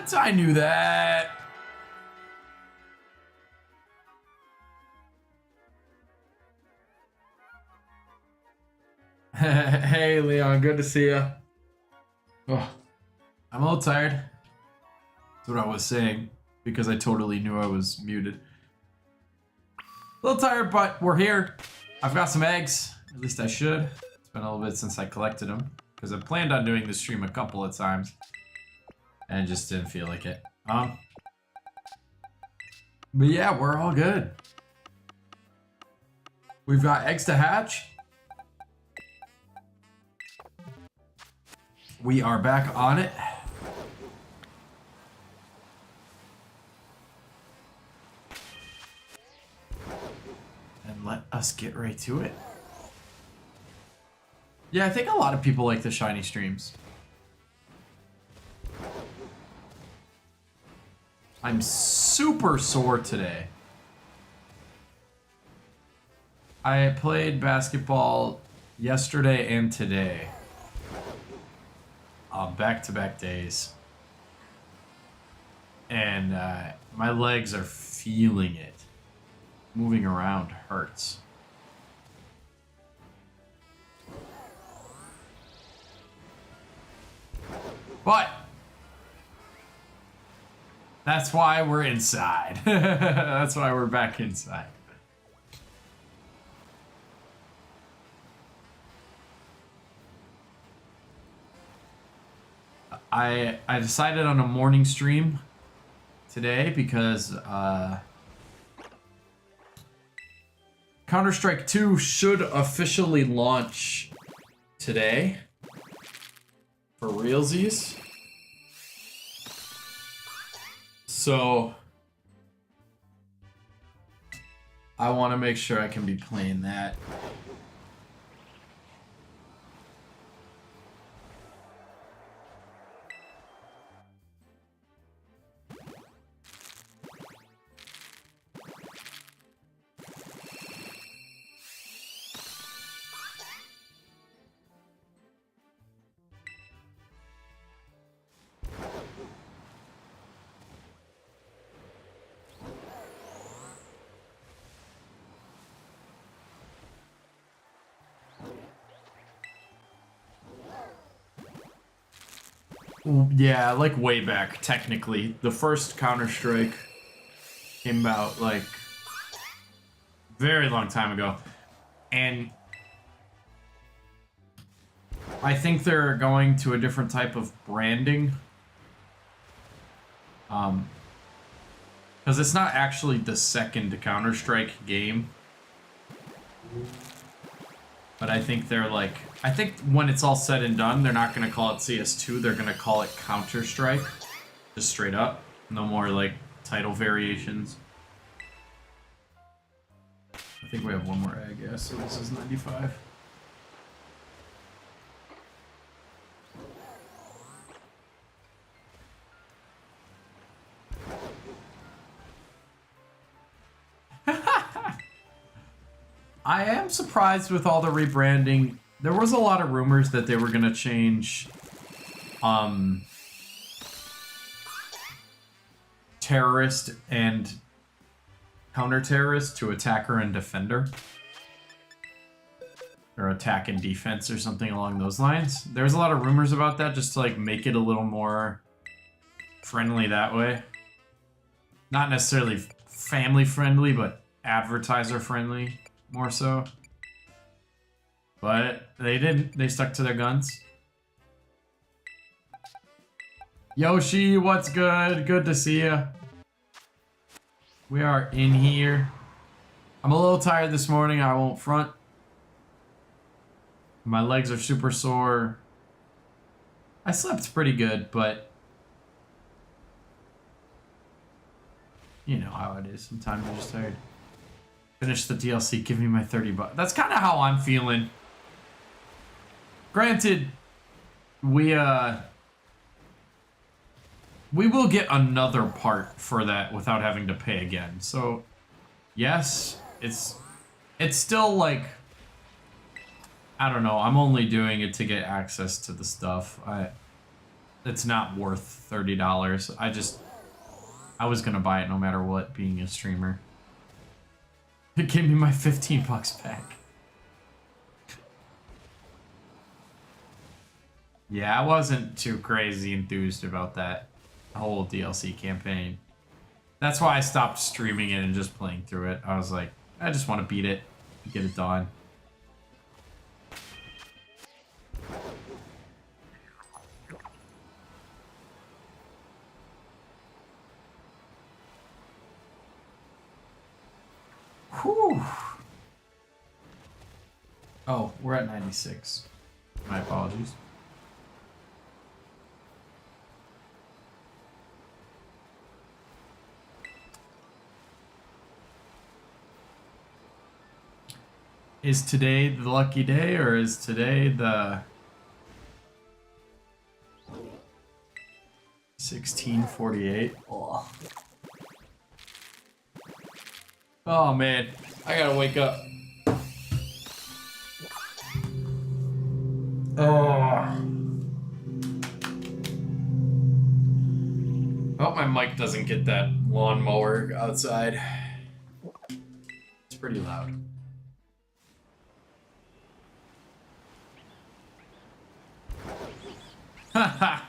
What? I knew that. Hey, Leon. Good to see you. Oh, I'm a little tired. That's what I was saying, because I totally knew I was muted. A little tired, but we're here. I've got some eggs. At least I should. It's been a little bit since I collected them, because I planned on doing the stream a couple of times, and I just didn't feel like it. But yeah, we're all good. We've got eggs to hatch. We are back on it. And let us get right to it. Yeah, I think a lot of people like the shiny streams. I'm super sore today. I played basketball yesterday and today. Back-to-back days. And my legs are feeling it. Moving around hurts. But that's why we're inside. That's why we're back inside. I decided on a morning stream today because Counter-Strike 2 should officially launch today for realsies. So I want to make sure I can be playing that. Yeah, like way back, technically. The first Counter-Strike came out, like, very long time ago. And I think they're going to a different type of branding. Because it's not actually the second Counter-Strike game. But I think they're like... I think when it's all said and done, they're not going to call it CS2, they're going to call it Counter-Strike. Just straight up. No more, like, title variations. I think we have one more egg, yeah, so this is 95. I am surprised with all the rebranding. There was a lot of rumors that they were going to change terrorist and counter-terrorist to attacker and defender. Or attack and defense or something along those lines. There's a lot of rumors about that just to like make it a little more friendly that way. Not necessarily family friendly, but advertiser friendly more so. But they didn't. They stuck to their guns. Yoshi, what's good? Good to see you. We are in here. I'm a little tired this morning. I won't front. My legs are super sore. I slept pretty good, but you know how it is. Sometimes you're just tired. Finish the DLC. Give me my 30 bucks. That's kind of how I'm feeling. Granted, we will get another part for that without having to pay again. So, yes, it's still like, I don't know, I'm only doing it to get access to the stuff. it's not worth $30. I was gonna buy it no matter what, being a streamer. It gave me my 15 bucks back. Yeah, I wasn't too crazy enthused about that whole DLC campaign. That's why I stopped streaming it and just playing through it. I was like, I just want to beat it, get it done. Whew. Oh, we're at 96. My apologies. Is today the lucky day, or is today the 1648? Oh man, I gotta wake up. Oh. I hope my mic doesn't get that lawnmower outside. It's pretty loud. Haha.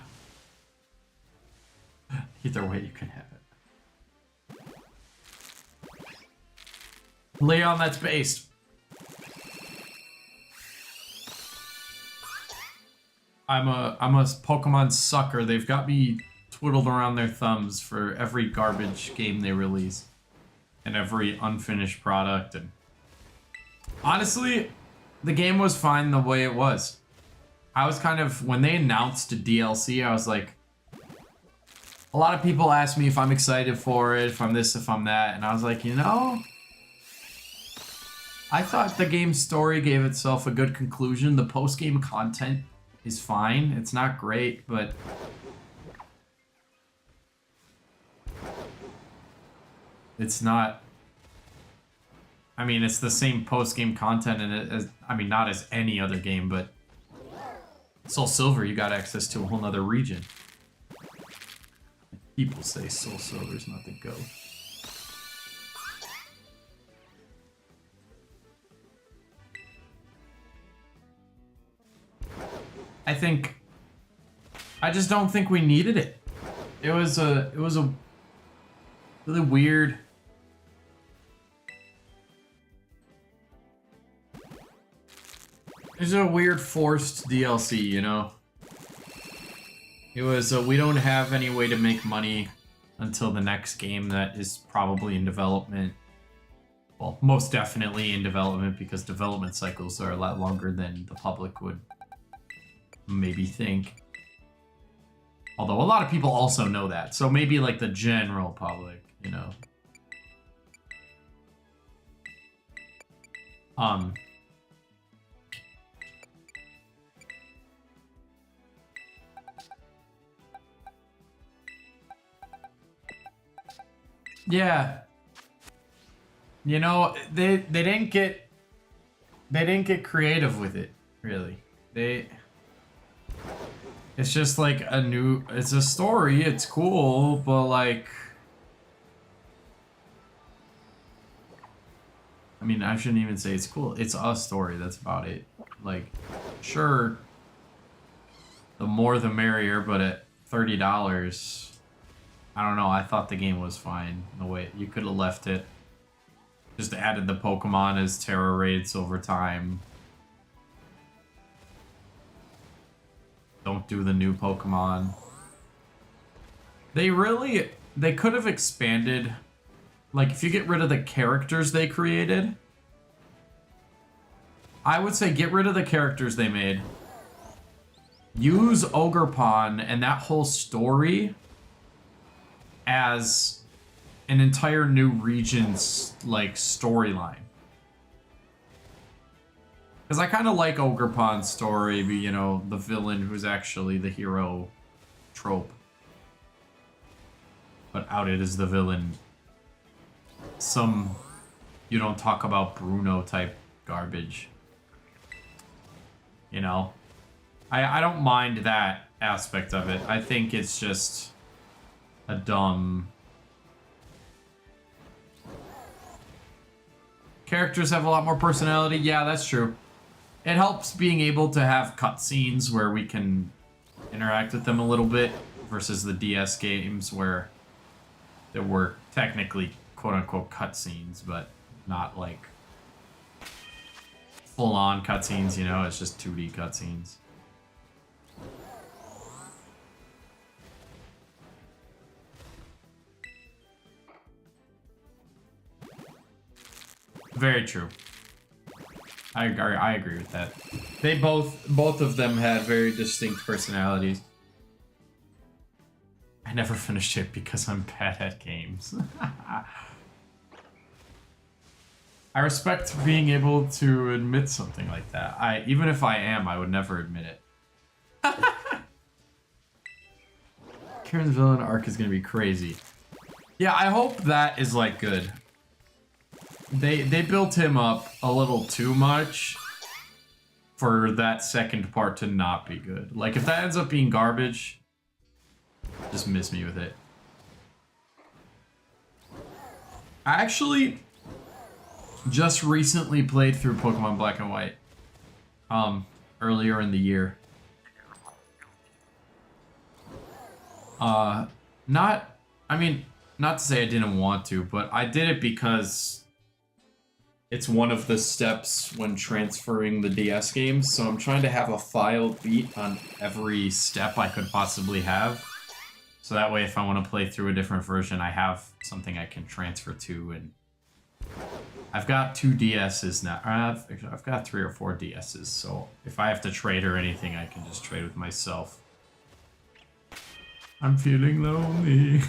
Either way, you can have it. Leon, that's based. I'm a Pokemon sucker. They've got me twiddled around their thumbs for every garbage game they release and every unfinished product. And honestly, the game was fine the way it was. I was kind of, when they announced a DLC, I was like, a lot of people ask me if I'm excited for it, if I'm this, if I'm that, and I was like, you know, I thought the game's story gave itself a good conclusion. The post-game content is fine. It's not great, but it's not, I mean, it's the same post-game content, and as, I mean, not as any other game, but Soul Silver, you got access to a whole nother region. People say Soul Silver's not the GOAT. I just don't think we needed it. It was a really weird. It was a weird forced DLC, you know? It was we don't have any way to make money until the next game that is probably in development. Well, most definitely in development, because development cycles are a lot longer than the public would maybe think. Although a lot of people also know that, so maybe like the general public, you know. Yeah. You know, they didn't get creative with it, really. It's just like it's a story, it's cool, but like, I mean, I shouldn't even say it's cool. It's a story, that's about it. Like, sure, the more the merrier, but at $30, I don't know, I thought the game was fine. No way, you could have left it. Just added the Pokemon as terror raids over time. Don't do the new Pokemon. They could have expanded. Like, if you get rid of the characters they created, I would say get rid of the characters they made. Use Ogerpon and that whole story as an entire new region's, like, storyline. Because I kind of like Ogerpon's story, but, you know, the villain who's actually the hero trope. But outed as the villain. Some you don't talk about Bruno type garbage. You know? I don't mind that aspect of it. I think it's just a dumb... Characters have a lot more personality. Yeah, that's true. It helps being able to have cutscenes where we can interact with them a little bit versus the DS games where there were technically quote-unquote cutscenes, but not like full-on cutscenes, you know? It's just 2D cutscenes. Very true. I agree with that. They both of them had very distinct personalities. I never finished it because I'm bad at games. I respect being able to admit something like that. Even if I am, I would never admit it. Kieran's villain arc is gonna be crazy. Yeah, I hope that is like good. They built him up a little too much for that second part to not be good. Like, if that ends up being garbage, just miss me with it. I actually just recently played through Pokemon Black and White. Earlier in the year. Not to say I didn't want to, but I did it because it's one of the steps when transferring the DS games, so I'm trying to have a file beat on every step I could possibly have. So that way, if I want to play through a different version, I have something I can transfer to, and I've got 2 DSs now. I've got 3 or 4 DSs, so if I have to trade or anything, I can just trade with myself. I'm feeling lonely.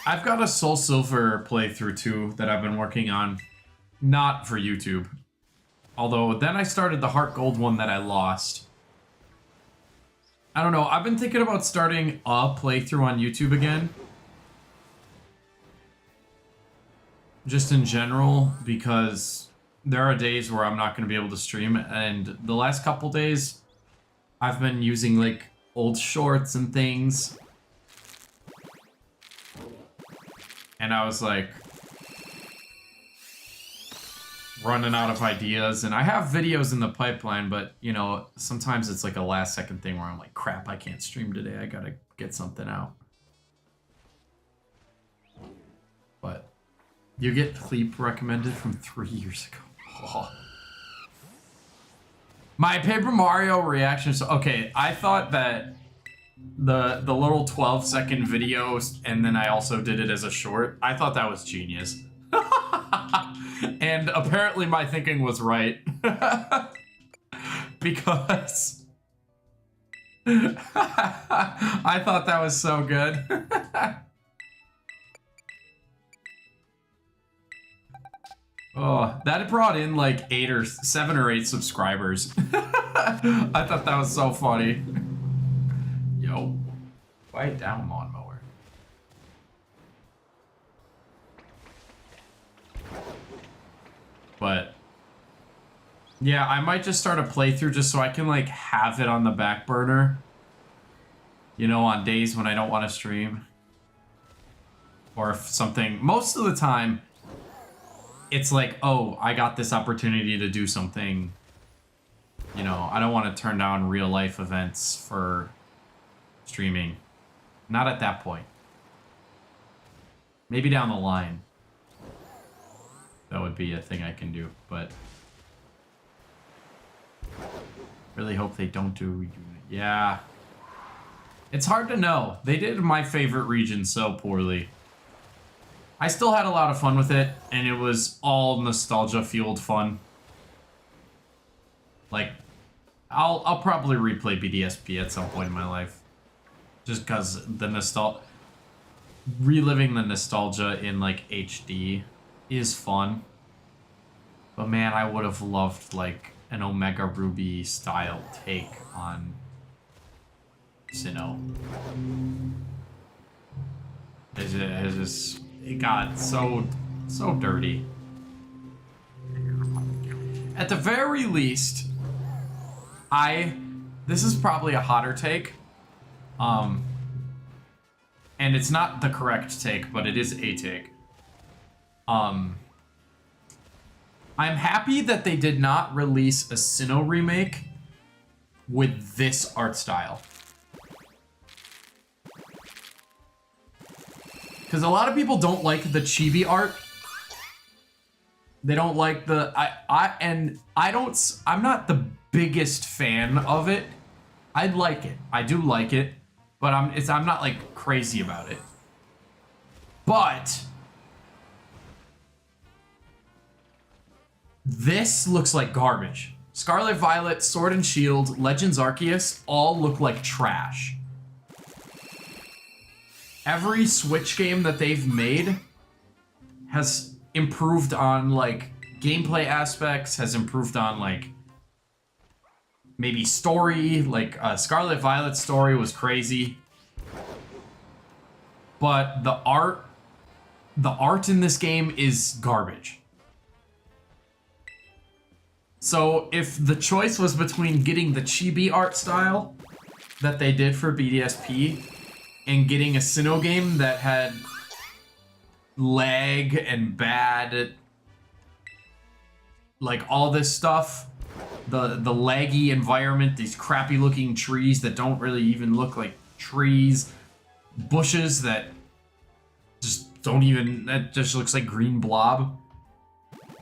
I've got a Soul Silver playthrough too that I've been working on, not for YouTube. Although then I started the Heart Gold one that I lost. I don't know, I've been thinking about starting a playthrough on YouTube again. Just in general, because there are days where I'm not going to be able to stream, and the last couple days I've been using like old shorts and things. And I was like running out of ideas, and I have videos in the pipeline, but you know, sometimes it's like a last second thing where I'm like, crap, I can't stream today, I gotta get something out. But you get HLEEP recommended from 3 years ago. Oh. My Paper Mario reactions. Okay, I thought that the little 12-second videos, and then I also did it as a short. I thought that was genius. And apparently my thinking was right. Because I thought that was so good. Oh, that brought in like 7 or 8 subscribers. I thought that was so funny. Yo, quiet down, lawnmower. But yeah, I might just start a playthrough just so I can like have it on the back burner. You know, on days when I don't want to stream. Or if something, most of the time, it's like, oh, I got this opportunity to do something. You know, I don't want to turn down real life events for streaming. Not at that point. Maybe down the line. That would be a thing I can do, but really hope they don't do. Yeah. It's hard to know. They did my favorite region so poorly. I still had a lot of fun with it, and it was all nostalgia-fueled fun. Like, I'll probably replay BDSP at some point in my life. Just because the reliving the nostalgia in, like, HD is fun. But man, I would have loved, like, an Omega Ruby style take on Sinnoh. It got so dirty. At the very least, this is probably a hotter take. And it's not the correct take, but it is a take. I'm happy that they did not release a Sinnoh remake with this art style. Because a lot of people don't like the chibi art. They don't like the... I'm not the biggest fan of it. I like it. I do like it. But I'm not, like, crazy about it. But... this looks like garbage. Scarlet, Violet, Sword and Shield, Legends Arceus all look like trash. Every Switch game that they've made has improved on, like, gameplay aspects, has improved on, like, maybe story. Like, Scarlet Violet's story was crazy. But the art in this game is garbage. So if the choice was between getting the chibi art style that they did for BDSP and getting a Sinnoh game that had lag and bad, like all this stuff, the laggy environment, these crappy looking trees that don't really even look like trees, bushes that just don't even, that just looks like green blob.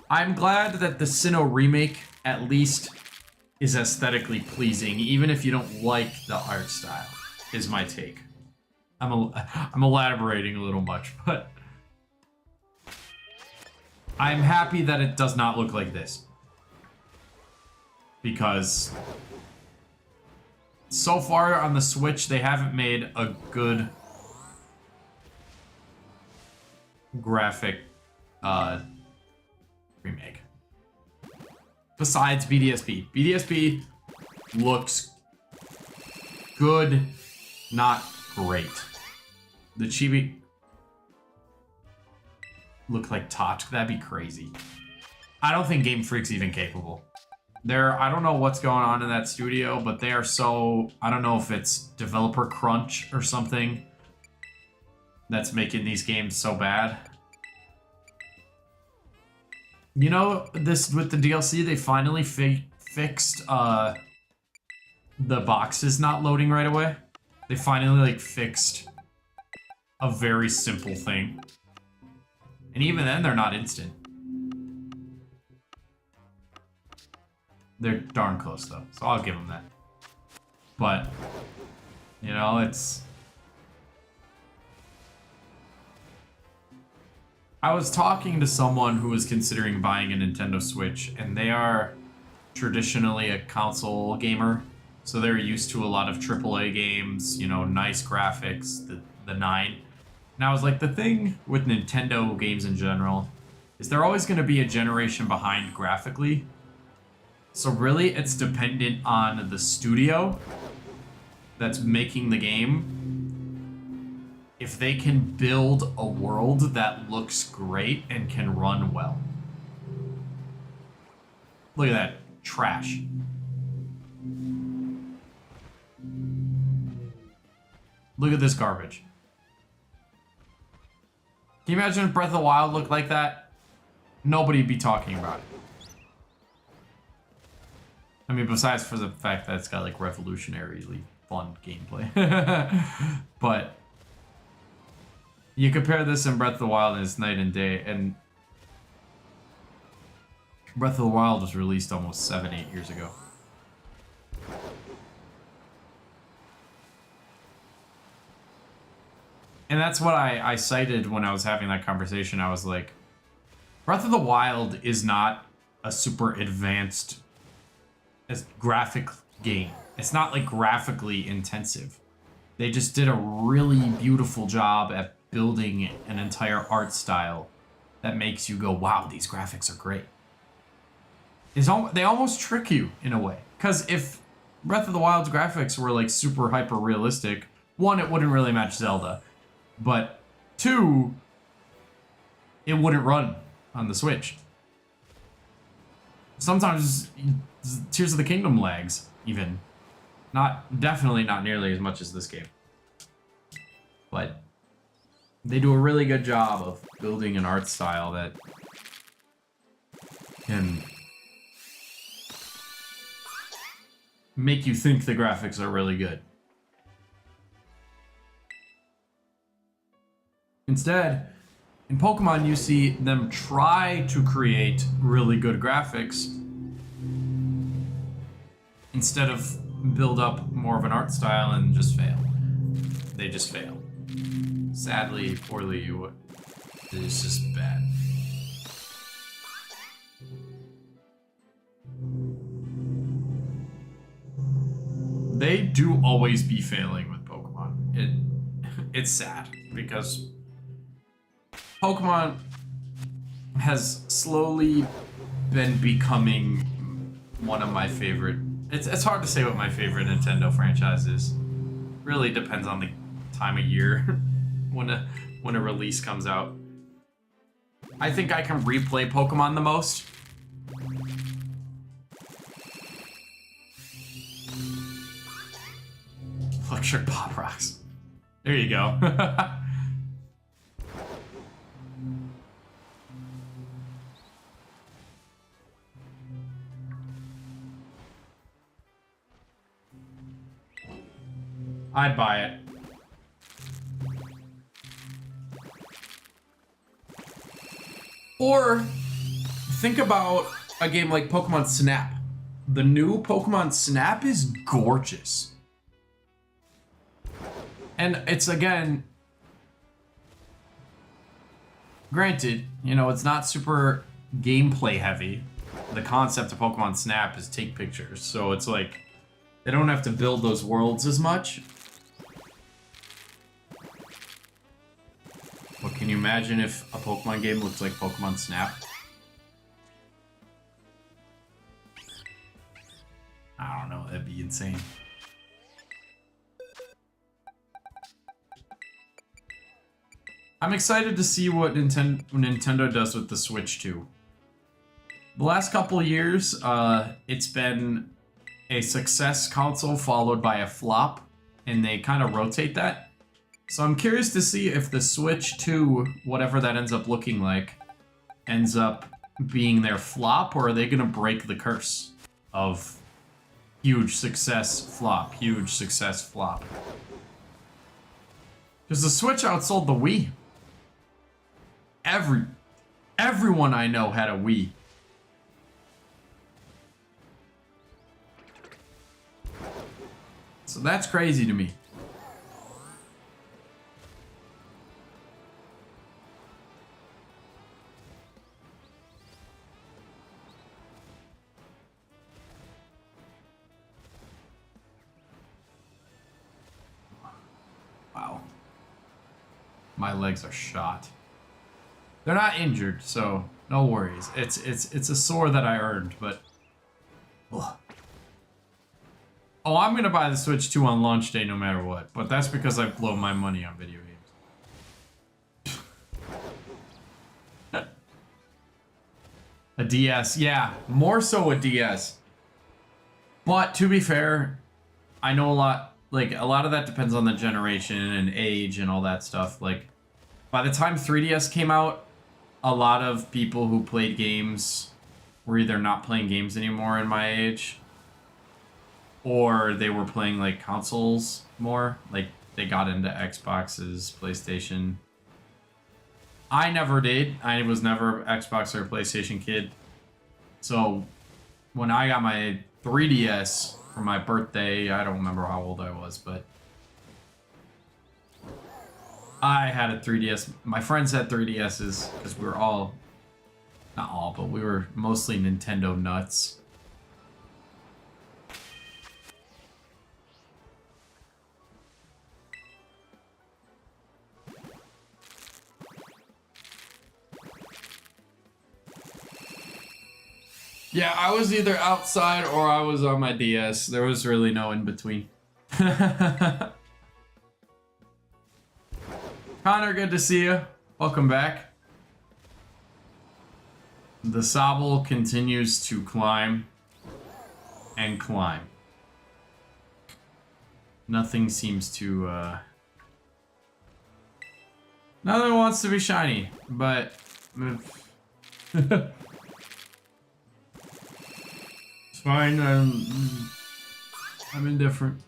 I'm glad that the Sinnoh remake at least is aesthetically pleasing, even if you don't like the art style, is my take. I'm elaborating a little much, but I'm happy that it does not look like this. Because so far on the Switch, they haven't made a good graphic remake. Besides BDSP. BDSP looks good, not great. The chibi look like Tot. That'd be crazy. I don't think Game Freak's even capable. I don't know what's going on in that studio, but they are so... I don't know if it's developer crunch or something that's making these games so bad. You know, this with the DLC, they finally fixed the boxes not loading right away. They finally, like, fixed a very simple thing. And even then, they're not instant. They're darn close, though, so I'll give them that. But, you know, it's... I was talking to someone who was considering buying a Nintendo Switch, and they are traditionally a console gamer, so they're used to a lot of AAA games, you know, nice graphics, the 9. And I was like, the thing with Nintendo games in general is they're always going to be a generation behind graphically. So really, it's dependent on the studio that's making the game. If they can build a world that looks great and can run well. Look at that. Trash. Look at this garbage. Can you imagine if Breath of the Wild looked like that? Nobody'd be talking about it. I mean, besides for the fact that it's got, like, revolutionarily fun gameplay. But you compare this and Breath of the Wild and it's night and day, and Breath of the Wild was released almost 7-8 years ago. And that's what I cited when I was having that conversation. I was like, Breath of the Wild is not a super advanced graphic game. It's not, like, graphically intensive. They just did a really beautiful job at building an entire art style that makes you go, wow, these graphics are great. They almost trick you in a way. Because if Breath of the Wild's graphics were, like, super hyper realistic, one, it wouldn't really match Zelda. But 2, it wouldn't run on the Switch. Sometimes Tears of the Kingdom lags, even. Definitely not nearly as much as this game. But they do a really good job of building an art style that can make you think the graphics are really good. Instead, in Pokemon, you see them try to create really good graphics instead of build up more of an art style and just fail. They just fail. Sadly, poorly, it's just bad. They do always be failing with Pokemon. It's sad because Pokemon has slowly been becoming one of my favorite. It's hard to say what my favorite Nintendo franchise is. Really depends on the time of year when a release comes out. I think I can replay Pokemon the most. Electric Pop Rocks. There you go. I'd buy it. Or think about a game like Pokemon Snap. The new Pokemon Snap is gorgeous. And it's, again, granted, you know, it's not super gameplay heavy. The concept of Pokemon Snap is take pictures. So it's like, they don't have to build those worlds as much. But can you imagine if a Pokemon game looked like Pokemon Snap? I don't know, that'd be insane. I'm excited to see what Nintendo does with the Switch 2. The last couple of years, it's been a success console followed by a flop, and they kind of rotate that. So I'm curious to see if the Switch 2, whatever that ends up looking like, ends up being their flop, or are they going to break the curse of huge success, flop, huge success, flop? Because the Switch outsold the Wii. Everyone I know had a Wii. So that's crazy to me. Wow. My legs are shot. They're not injured, so no worries. It's a sore that I earned, but ugh. Oh, I'm gonna buy the Switch 2 on launch day no matter what, but that's because I blow my money on video games. A DS, yeah, more so a DS. But to be fair, I know a lot of that depends on the generation and age and all that stuff. Like, by the time 3DS came out, a lot of people who played games were either not playing games anymore in my age, or they were playing like consoles more. Like, they got into Xboxes, PlayStation. I never did. I was never an Xbox or PlayStation kid. So when I got my 3DS for my birthday, I don't remember how old I was, but I had a 3DS. My friends had 3DSs because we were all, not all, but we were mostly Nintendo nuts. Yeah, I was either outside or I was on my DS. There was really no in between. Connor, good to see you. Welcome back. The Sobble continues to climb and climb. Nothing seems to, nothing wants to be shiny, but... it's fine, I'm indifferent.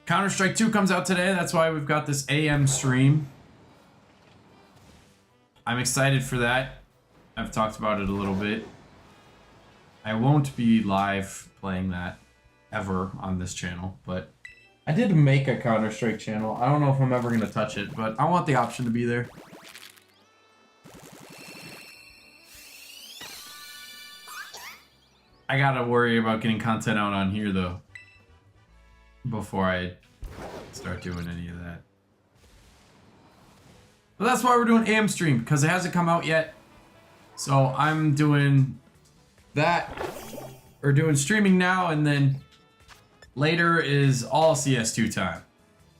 Counter-Strike 2 comes out today, that's why we've got this AM stream. I'm excited for that. I've talked about it a little bit. I won't be live playing that ever on this channel, but I did make a Counter-Strike channel. I don't know if I'm ever going to touch it, but I want the option to be there. I gotta worry about getting content out on here, though, before I start doing any of that. But that's why we're doing AM stream, because it hasn't come out yet. So I'm doing that, or doing streaming now, and then later is all CS2 time.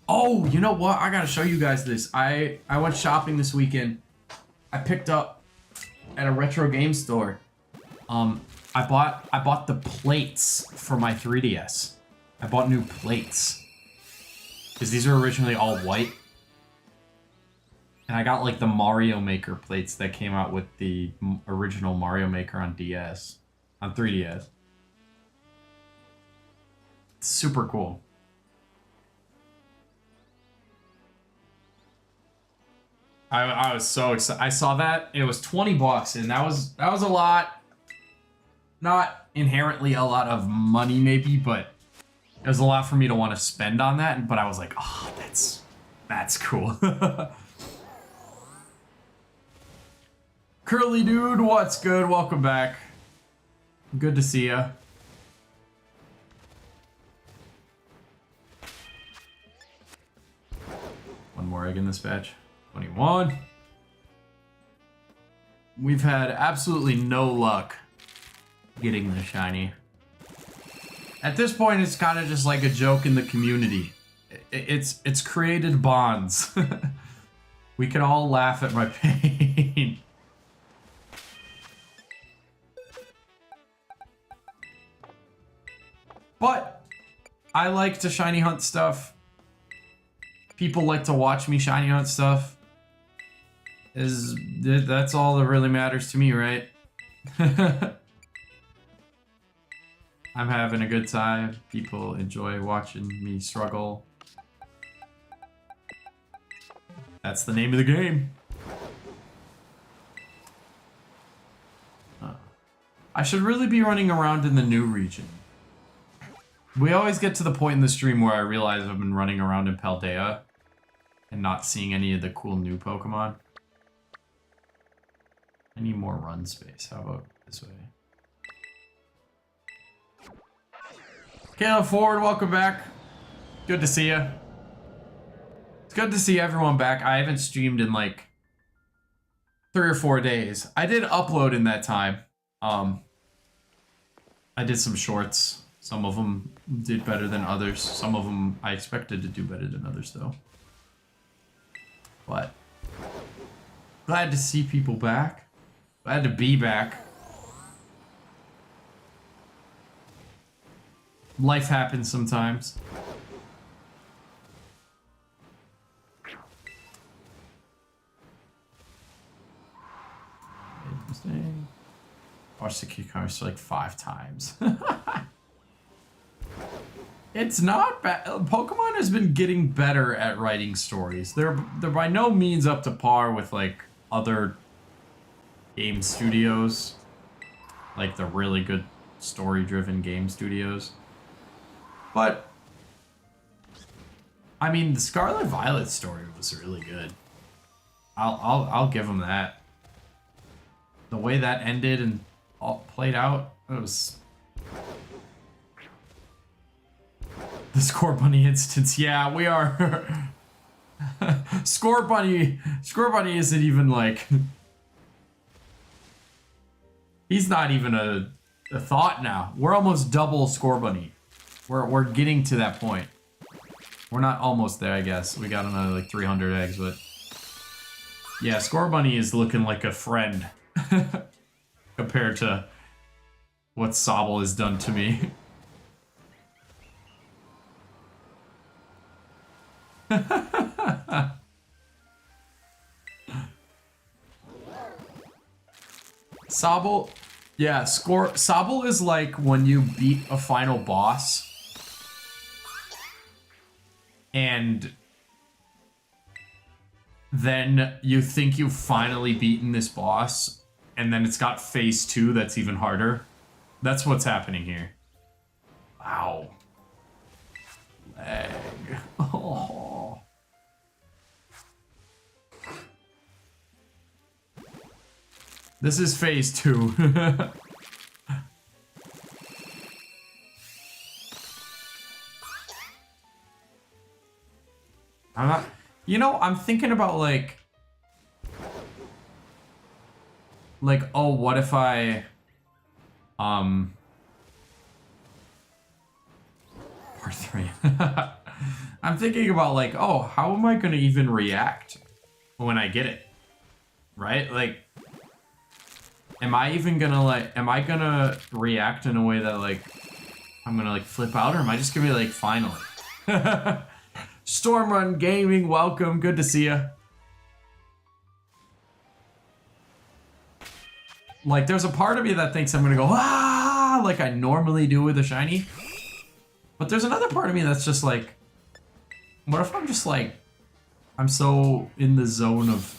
Oh, you know what? I gotta show you guys this. I went shopping this weekend. I picked up at a retro game store. I bought the plates for my 3DS. I bought new plates. Because these were originally all white. And I got like the Mario Maker plates that came out with the original Mario Maker on DS. On 3DS. It's super cool. I was so excited. I saw that. It was 20 bucks, and that was a lot. Not inherently a lot of money, maybe, but it was a lot for me to want to spend on that. But I was like, oh, that's cool. Curly dude, what's good? Welcome back. Good to see ya. One more egg in this batch. 21. We've had absolutely no luck getting the shiny. At this point, it's kind of just like a joke in the community. It's created bonds. We can all laugh at my pain. But I like to shiny hunt stuff. People like to watch me shiny hunt stuff. That's all that really matters to me, right? I'm having a good time. People enjoy watching me struggle. That's the name of the game. I should really be running around in the new region. We always get to the point in the stream where I realize I've been running around in Paldea and not seeing any of the cool new Pokemon. I need more run space. How about this way? Caleb Ford, welcome back. Good to see you. It's good to see everyone back. I haven't streamed in like 3 or 4 days. I did upload in that time. I did some shorts. Some of them did better than others. Some of them I expected to do better than others, though. But glad to see people back. Glad to be back. Life happens sometimes. Watched the cucumbers like 5 times. It's not bad. Pokemon has been getting better at writing stories. They're by no means up to par with like other game studios, like the really good story-driven game studios. But I mean, the Scarlet Violet story was really good. I'll give them that. The way that ended and all played out, it was. The Score Bunny instance, yeah, we are. Score Bunny isn't even like. He's not even a thought now. We're almost double Score Bunny. We're getting to that point. We're not almost there, I guess. We got another like 300 eggs, but yeah, Scorbunny is looking like a friend compared to what Sobble has done to me. Sobble, yeah, Sobble is like when you beat a final boss and then you think you've finally beaten this boss, and then it's got phase 2 that's even harder. That's what's happening here. Wow. Leg. Oh. This is phase 2. I'm not... You know, I'm thinking about, like, oh, what if I, part 3. I'm thinking about, like, oh, how am I gonna even react when I get it? Right? Like, am I gonna react in a way that, like, I'm gonna, like, flip out, or am I just gonna be like, finally? Stormrun Gaming, welcome. Good to see ya. Like, there's a part of me that thinks I'm gonna go, ah, like I normally do with a shiny. But there's another part of me that's just like, what if I'm just like, I'm so in the zone of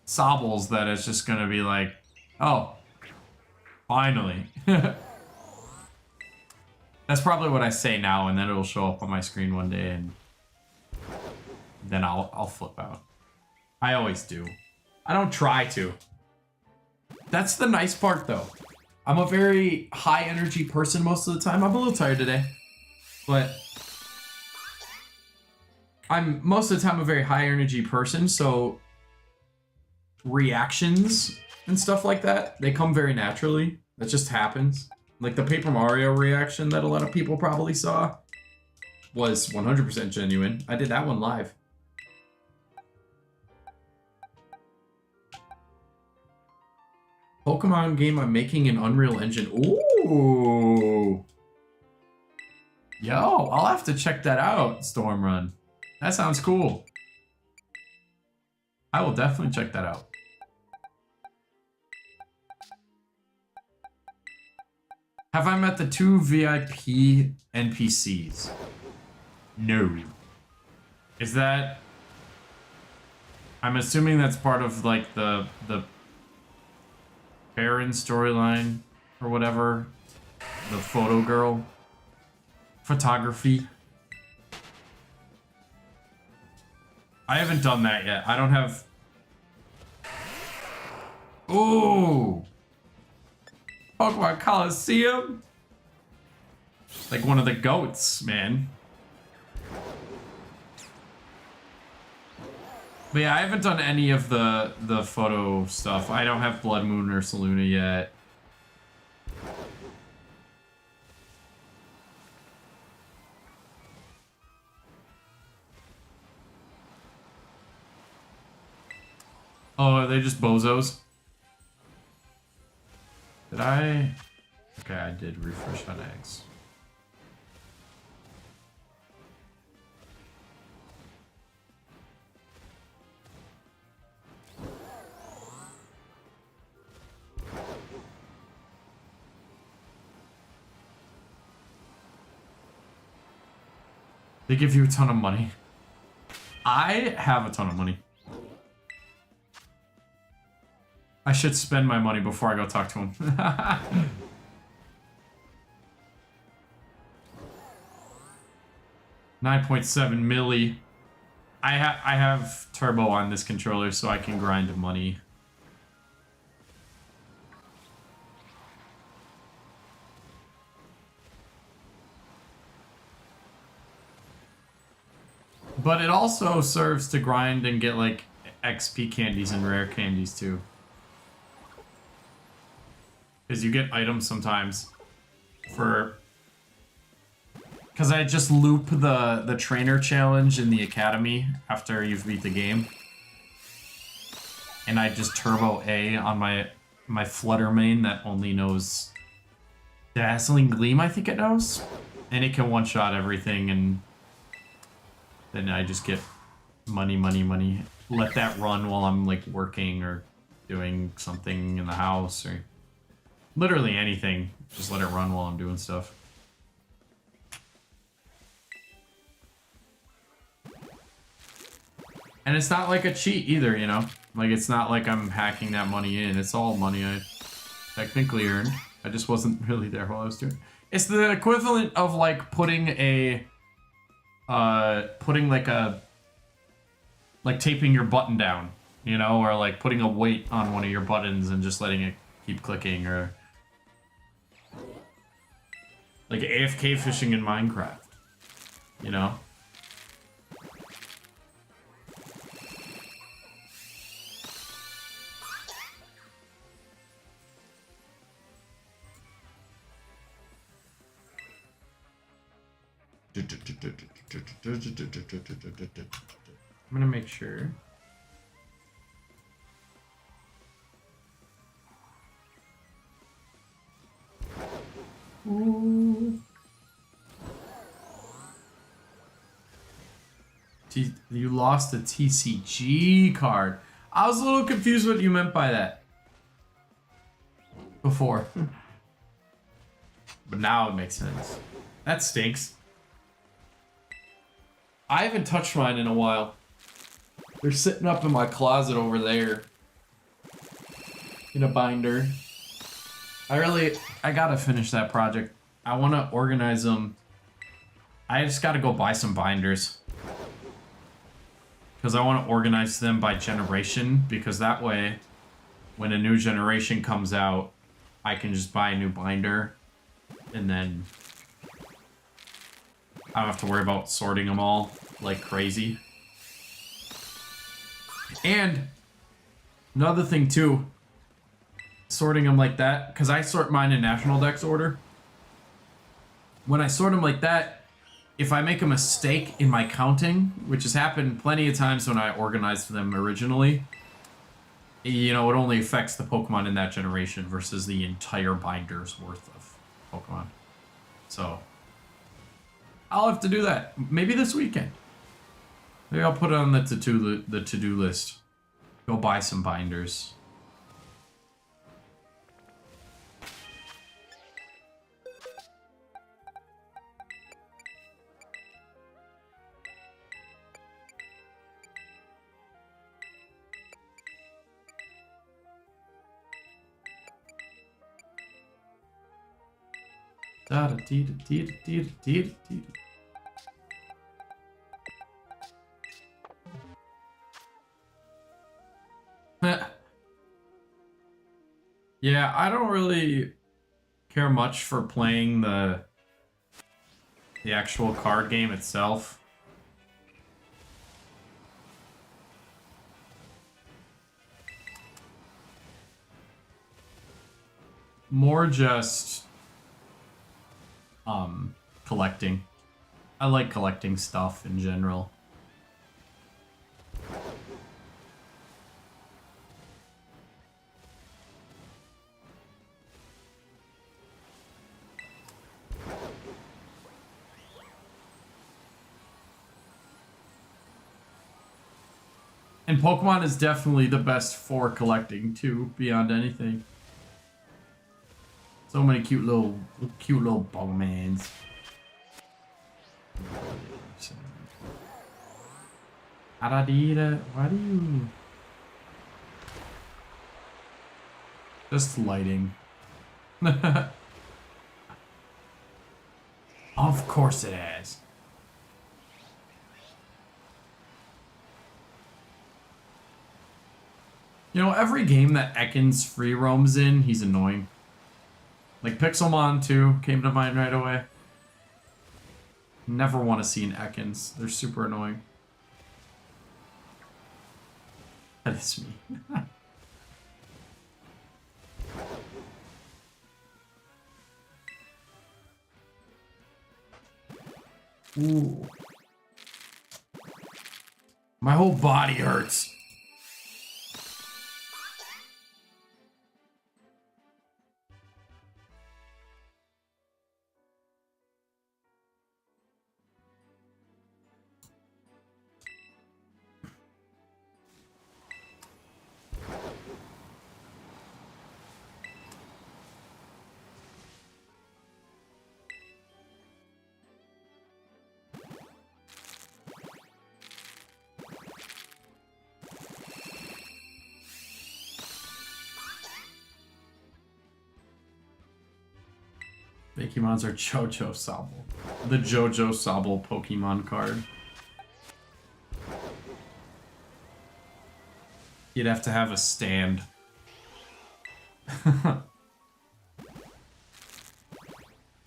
Sobbles that it's just gonna be like, oh, finally. That's probably what I say now, and then it'll show up on my screen one day, and then I'll flip out. I always do. I don't try to. That's the nice part, though. I'm a very high energy person most of the time. I'm a little tired today, but I'm most of the time a very high energy person, so reactions and stuff like that, they come very naturally. That just happens. Like the Paper Mario reaction that a lot of people probably saw was 100% genuine. I did that one live. Pokemon game I'm making in Unreal Engine. Ooh. Yo, I'll have to check that out, Stormrun. That sounds cool. I will definitely check that out. Have I met the 2 VIP NPCs? No. Is that... I'm assuming that's part of, like, the Baron storyline or whatever. The photo girl. Photography. I haven't done that yet. I don't have... Ooh! Pokemon Coliseum? Like one of the goats, man. But yeah, I haven't done any of the photo stuff. I don't have Blood Moon or Saluna yet. Oh, are they just bozos? Did I? Okay, I did refresh on eggs. They give you a ton of money. I have a ton of money. I should spend my money before I go talk to him. 9.7 milli. I have turbo on this controller, so I can grind money. But it also serves to grind and get like XP candies and rare candies too. Because you get items sometimes for Because I just loop the trainer challenge in the academy after you've beat the game. And I just turbo A on my Flutter main that only knows Dazzling Gleam, I think it knows. And it can one-shot everything, and then I just get money, money, money. Let that run while I'm, like, working or doing something in the house or literally anything. Just let it run while I'm doing stuff. And it's not like a cheat either, you know? Like, it's not like I'm hacking that money in. It's all money I technically earned. I just wasn't really there while I was doing it. It's the equivalent of, like, putting taping your button down, you know? Or, like, putting a weight on one of your buttons and just letting it keep clicking, or... like AFK fishing in Minecraft, you know? I'm gonna make sure. Ooh. You lost a TCG card. I was a little confused what you meant by that before. But now it makes sense. That stinks. I haven't touched mine in a while. They're sitting up in my closet over there. In a binder. I gotta finish that project. I wanna organize them. I just gotta go buy some binders. Because I wanna organize them by generation, because that way, when a new generation comes out, I can just buy a new binder, and then I don't have to worry about sorting them all like crazy. And another thing too, sorting them like that, because I sort mine in National Dex order. When I sort them like that, if I make a mistake in my counting, which has happened plenty of times when I organized them originally, you know, it only affects the Pokemon in that generation versus the entire binder's worth of Pokemon. So I'll have to do that. Maybe this weekend. Maybe I'll put it on the to-do list. Go buy some binders. Da da dee da dee da dee da dee da dee. Yeah, I don't really care much for playing the actual card game itself. More just collecting. I like collecting stuff in general. And Pokemon is definitely the best for collecting too, beyond anything. So many cute little Pokemons. Adadita, why do you... Just lighting. Of course it has. You know, every game that Ekans free roams in, he's annoying. Like Pixelmon 2 came to mind right away. Never want to see an Ekans. They're super annoying. That is me. Ooh. My whole body hurts. Pokemons are JoJo Sobble. The JoJo Sobble Pokemon card. You'd have to have a stand.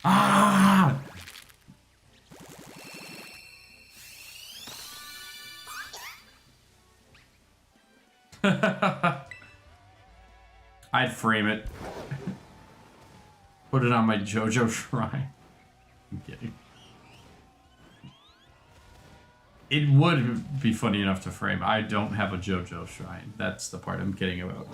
Ah! I'd frame it. Put it on my JoJo shrine. I'm kidding. It would be funny enough to frame. I don't have a JoJo shrine. That's the part I'm kidding about.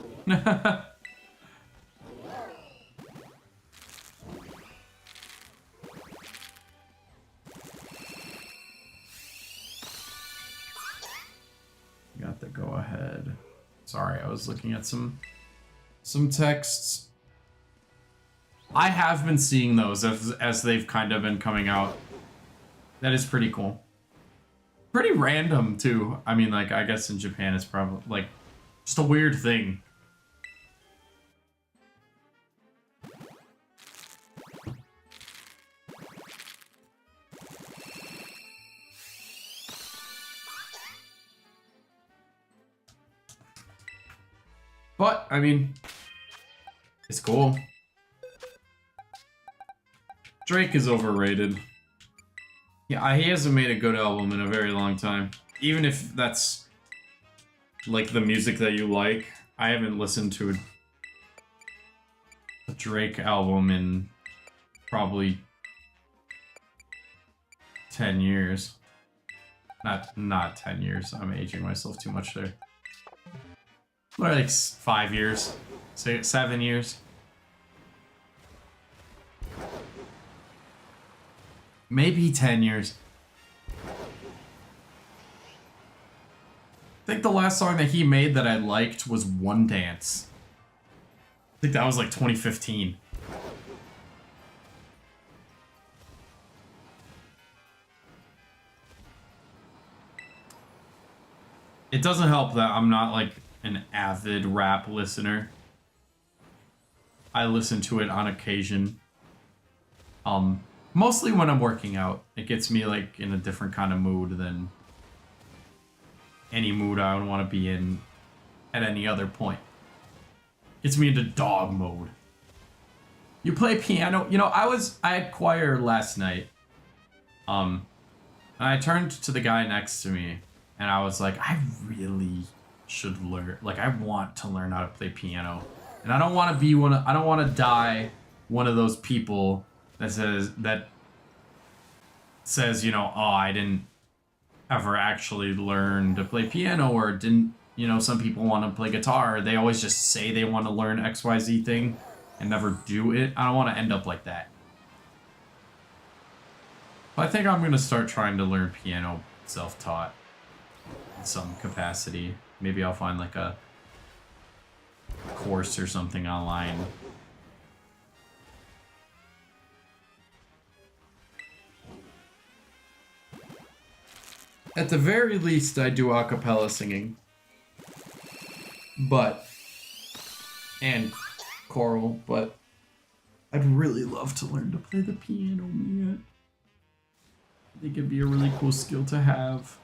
Got the go ahead. Sorry, I was looking at some texts. I have been seeing those as they've kind of been coming out. That is pretty cool. Pretty random, too. I mean, like, I guess in Japan it's probably, like, just a weird thing. But, I mean, it's cool. Drake is overrated. Yeah, he hasn't made a good album in a very long time. Even if that's, like, the music that you like. I haven't listened to a Drake album in probably 10 years. Not 10 years. I'm aging myself too much there. Or like 5 years. Say 7 years. Maybe 10 years. I think the last song that he made that I liked was One Dance. I think that was like 2015. It doesn't help that I'm not like an avid rap listener. I listen to it on occasion. Mostly when I'm working out. It gets me like in a different kind of mood than any mood I would want to be in at any other point. Gets me into dog mode. You play piano? You know, I had choir last night. And I turned to the guy next to me and I was like, I really should learn. Like, I want to learn how to play piano. And I don't want to be I don't want to die one of those people that says, you know, oh, I didn't ever actually learn to play piano, or didn't, you know, some people want to play guitar. They always just say they want to learn XYZ thing and never do it. I don't want to end up like that. I think I'm going to start trying to learn piano self-taught in some capacity. Maybe I'll find like a course or something online. At the very least, I do a cappella singing. And choral, but I'd really love to learn to play the piano, man. I think it'd be a really cool skill to have.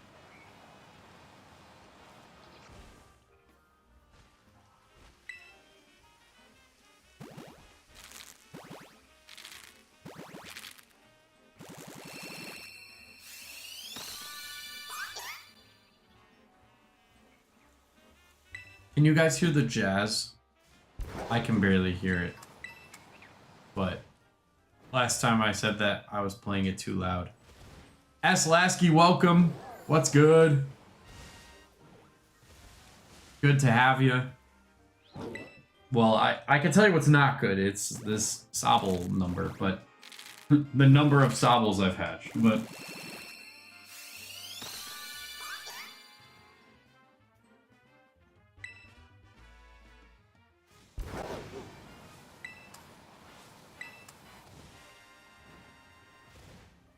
Can you guys hear the jazz? I can barely hear it. But last time I said that, I was playing it too loud. S. Lasky, welcome. What's good? Good to have you. Well, I can tell you what's not good. It's this Sobble number, but the number of Sobbles I've hatched, but...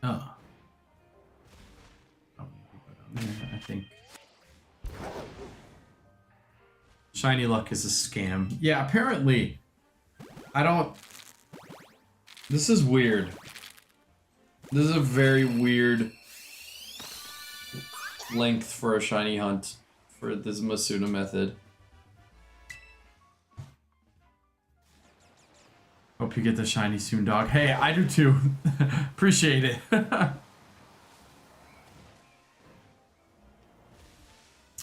Oh. I think Shiny Luck is a scam. Yeah, apparently. I don't... This is weird. This is a very weird length for a shiny hunt for this Masuna method. Hope you get the shiny soon, dog. Hey, I do too. Appreciate it.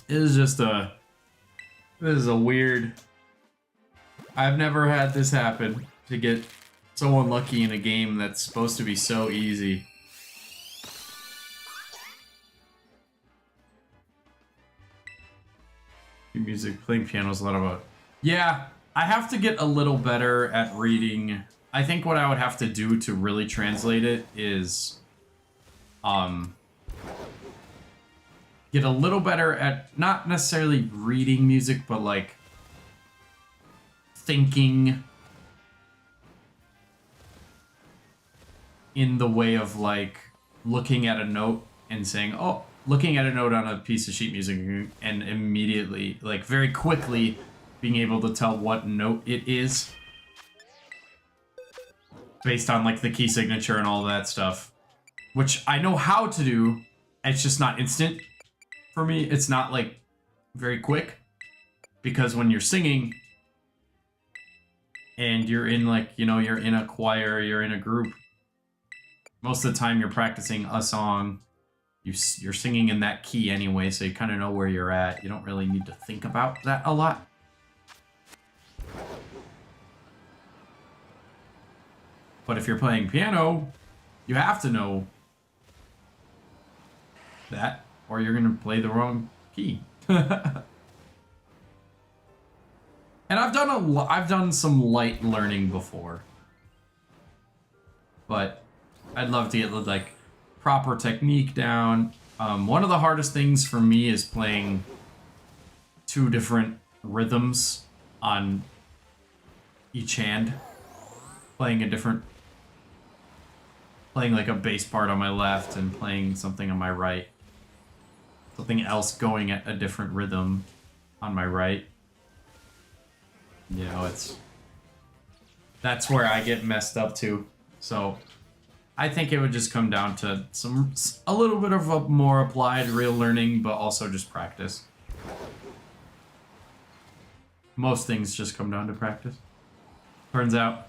This is a weird... I've never had this happen, to get so unlucky in a game that's supposed to be so easy. Music, playing piano is a lot about... Yeah, I have to get a little better at reading. I think what I would have to do to really translate it is... get a little better at not necessarily reading music, but like thinking in the way of like looking at a note and saying, oh, looking at a note on a piece of sheet music and immediately, like very quickly being able to tell what note it is based on like the key signature and all that stuff, which I know how to do. It's just not instant. For me, it's not like very quick, because when you're singing and you're in like, you know, you're in a choir, you're in a group, most of the time you're practicing a song, you're singing in that key anyway, so you kind of know where you're at. You don't really need to think about that a lot. But if you're playing piano, you have to know that, or you're gonna play the wrong key. And I've done some light learning before, but I'd love to get like proper technique down. One of the hardest things for me is playing 2 different rhythms on each hand, playing like a bass part on my left and playing something on my right. Something else going at a different rhythm on my right. You know, that's where I get messed up too. So I think it would just come down to a little bit of a more applied real learning, but also just practice. Most things just come down to practice, turns out.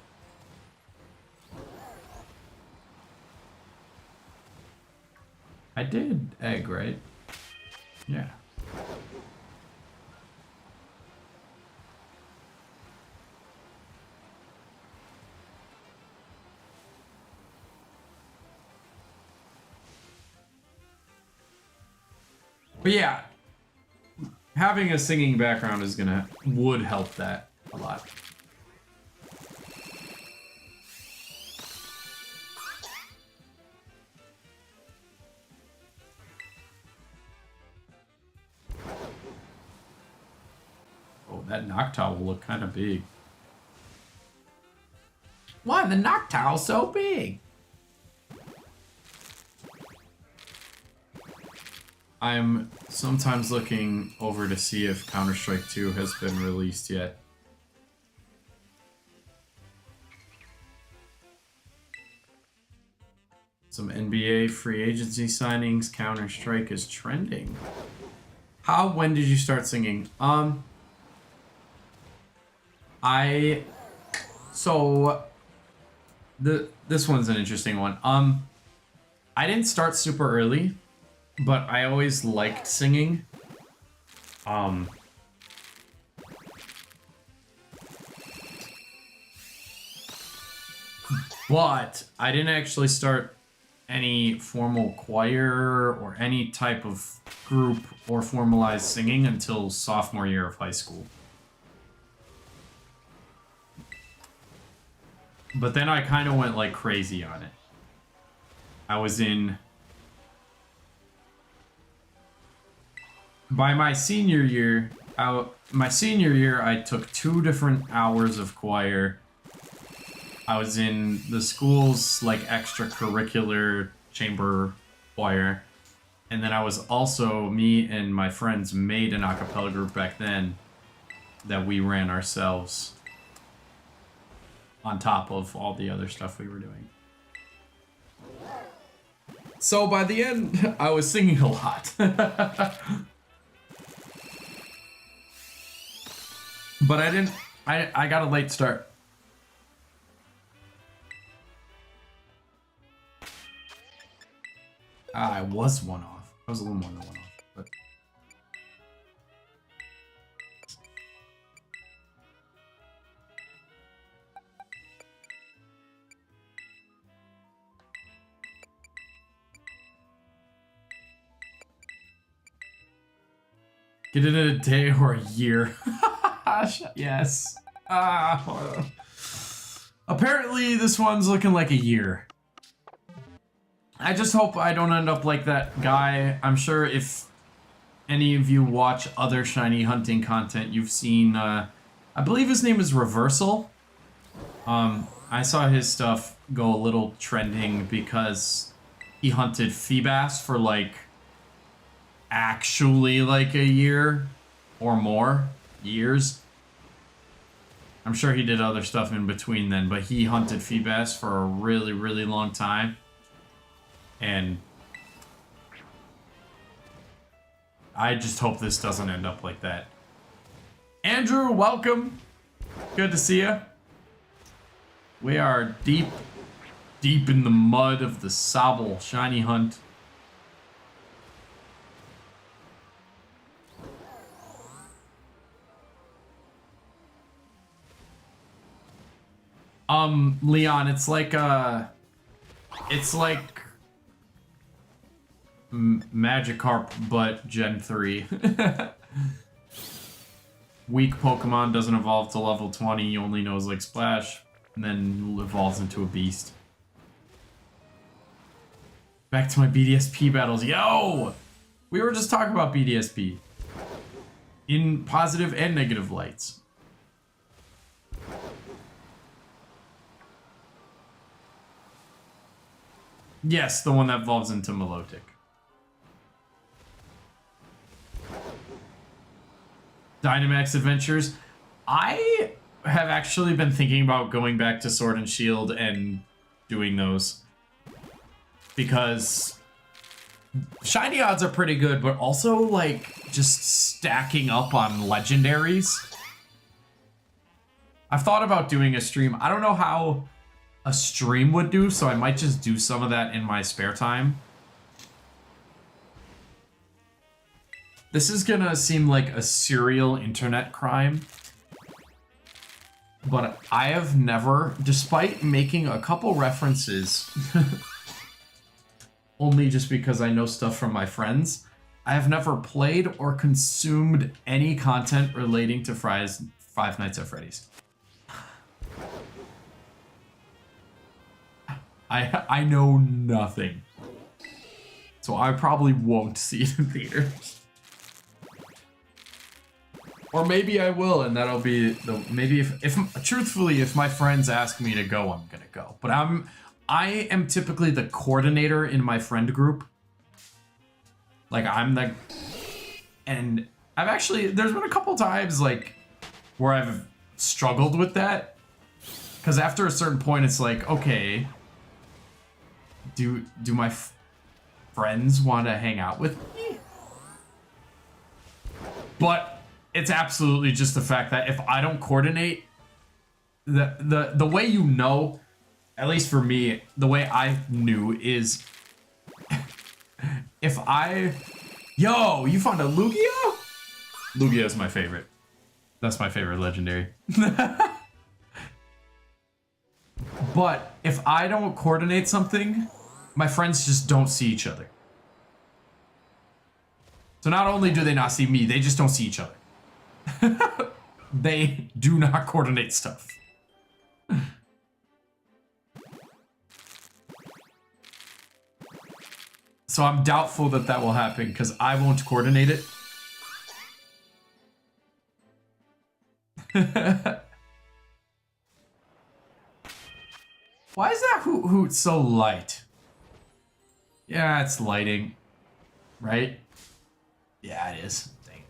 I did egg, right? Yeah. But yeah, having a singing background would help that a lot. Oh, that Noctowl will look kind of big. Why the Noctowl so big? I'm sometimes looking over to see if Counter-Strike 2 has been released yet. Some NBA free agency signings. Counter-Strike is trending. When did you start singing? This one's an interesting one. I didn't start super early, but I always liked singing. But I didn't actually start any formal choir or any type of group or formalized singing until sophomore year of high school. But then I kind of went like crazy on it. I was in... By my senior year, I took 2 different hours of choir. I was in the school's like extracurricular chamber choir. And then I was also, me and my friends made an a cappella group back then that we ran ourselves on top of all the other stuff we were doing. So by the end, I was singing a lot. But I got a late start. I was one off. I was a little more than one off, but... Get it in a day or a year. Yes. Apparently this one's looking like a year. I just hope I don't end up like that guy. I'm sure if any of you watch other shiny hunting content, you've seen, I believe his name is Reversal. I saw his stuff go a little trending because he hunted Feebas for like actually like a year or more years. I'm sure he did other stuff in between then, but he hunted Feebas for a really, really long time. And I just hope this doesn't end up like that. Andrew, welcome. Good to see you. We are deep, deep in the mud of the Sobble shiny hunt. Leon, it's like Magikarp, but Gen 3. Weak Pokemon doesn't evolve to level 20, only knows like Splash, and then evolves into a beast. Back to my BDSP battles. Yo! We were just talking about BDSP. In positive and negative lights. Yes, the one that evolves into Milotic. Dynamax Adventures. I have actually been thinking about going back to Sword and Shield and doing those. Because shiny odds are pretty good, but also like just stacking up on legendaries. I've thought about doing a stream. I don't know how a stream would do, so I might just do some of that in my spare time. This is gonna seem like a serial internet crime, but I have never, despite making a couple references, only just because I know stuff from my friends, I have never played or consumed any content relating to Five Nights at Freddy's. I know nothing. So I probably won't see it in theaters. Or maybe I will, and that'll be the maybe if truthfully, if my friends ask me to go, I'm gonna go. But I am typically the coordinator in my friend group. Like and I've actually, there's been a couple times like where I've struggled with that. Because after a certain point, it's like, okay, do my friends want to hang out with me? But it's absolutely just the fact that if I don't coordinate, the way you know, at least for me, the way I knew is if I... Yo, you found a Lugia? Lugia is my favorite. That's my favorite legendary. But if I don't coordinate something, My friends just don't see each other. So not only do they not see me, they just don't see each other. They do not coordinate stuff. So I'm doubtful that that will happen because I won't coordinate it. Why is that hoot hoot so light? Yeah, it's lighting. Right? Yeah, it is. Dang.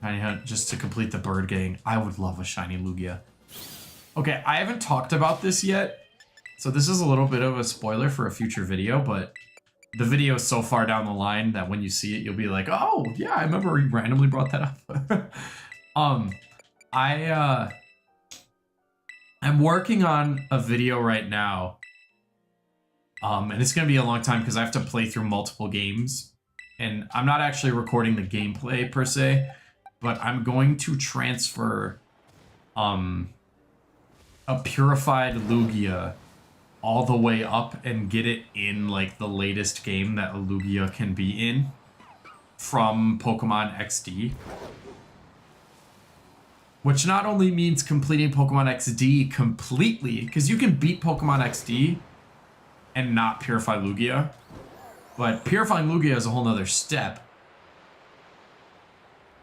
Shiny Hunt just to complete the bird gang. I would love a shiny Lugia. Okay, I haven't talked about this yet. So this is a little bit of a spoiler for a future video, but the video is so far down the line that when you see it, you'll be like, oh, yeah, I remember you randomly brought that up. I'm working on a video right now. And it's going to be a long time because I have to play through multiple games. And I'm not actually recording the gameplay per se, but I'm going to transfer a purified Lugia all the way up and get it in like the latest game that a Lugia can be in from Pokemon XD. Which not only means completing Pokemon XD completely, because you can beat Pokemon XD and not purify Lugia, but purifying Lugia is a whole nother step.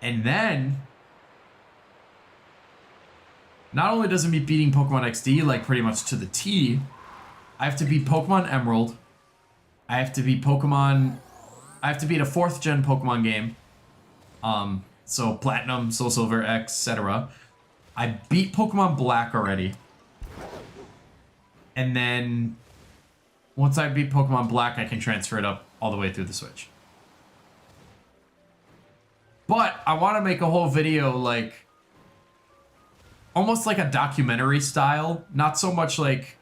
And then, not only does it mean beating Pokemon XD like pretty much to the T, I have to beat Pokemon Emerald. I have to beat a 4th gen Pokemon game. So Platinum, Soul Silver, etc. I beat Pokemon Black already. And then once I beat Pokemon Black, I can transfer it up all the way through the Switch. But I want to make a whole video like almost like a documentary style, not so much like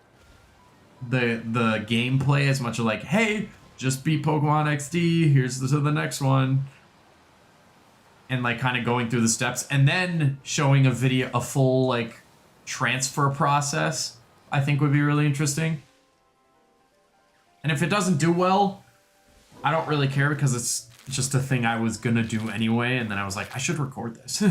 the gameplay as much as like, hey, just beat Pokemon XD, here's the next one. And like kind of going through the steps and then showing a full like transfer process, I think would be really interesting. And if it doesn't do well, I don't really care because it's just a thing I was gonna do anyway, and then I was like, I should record this.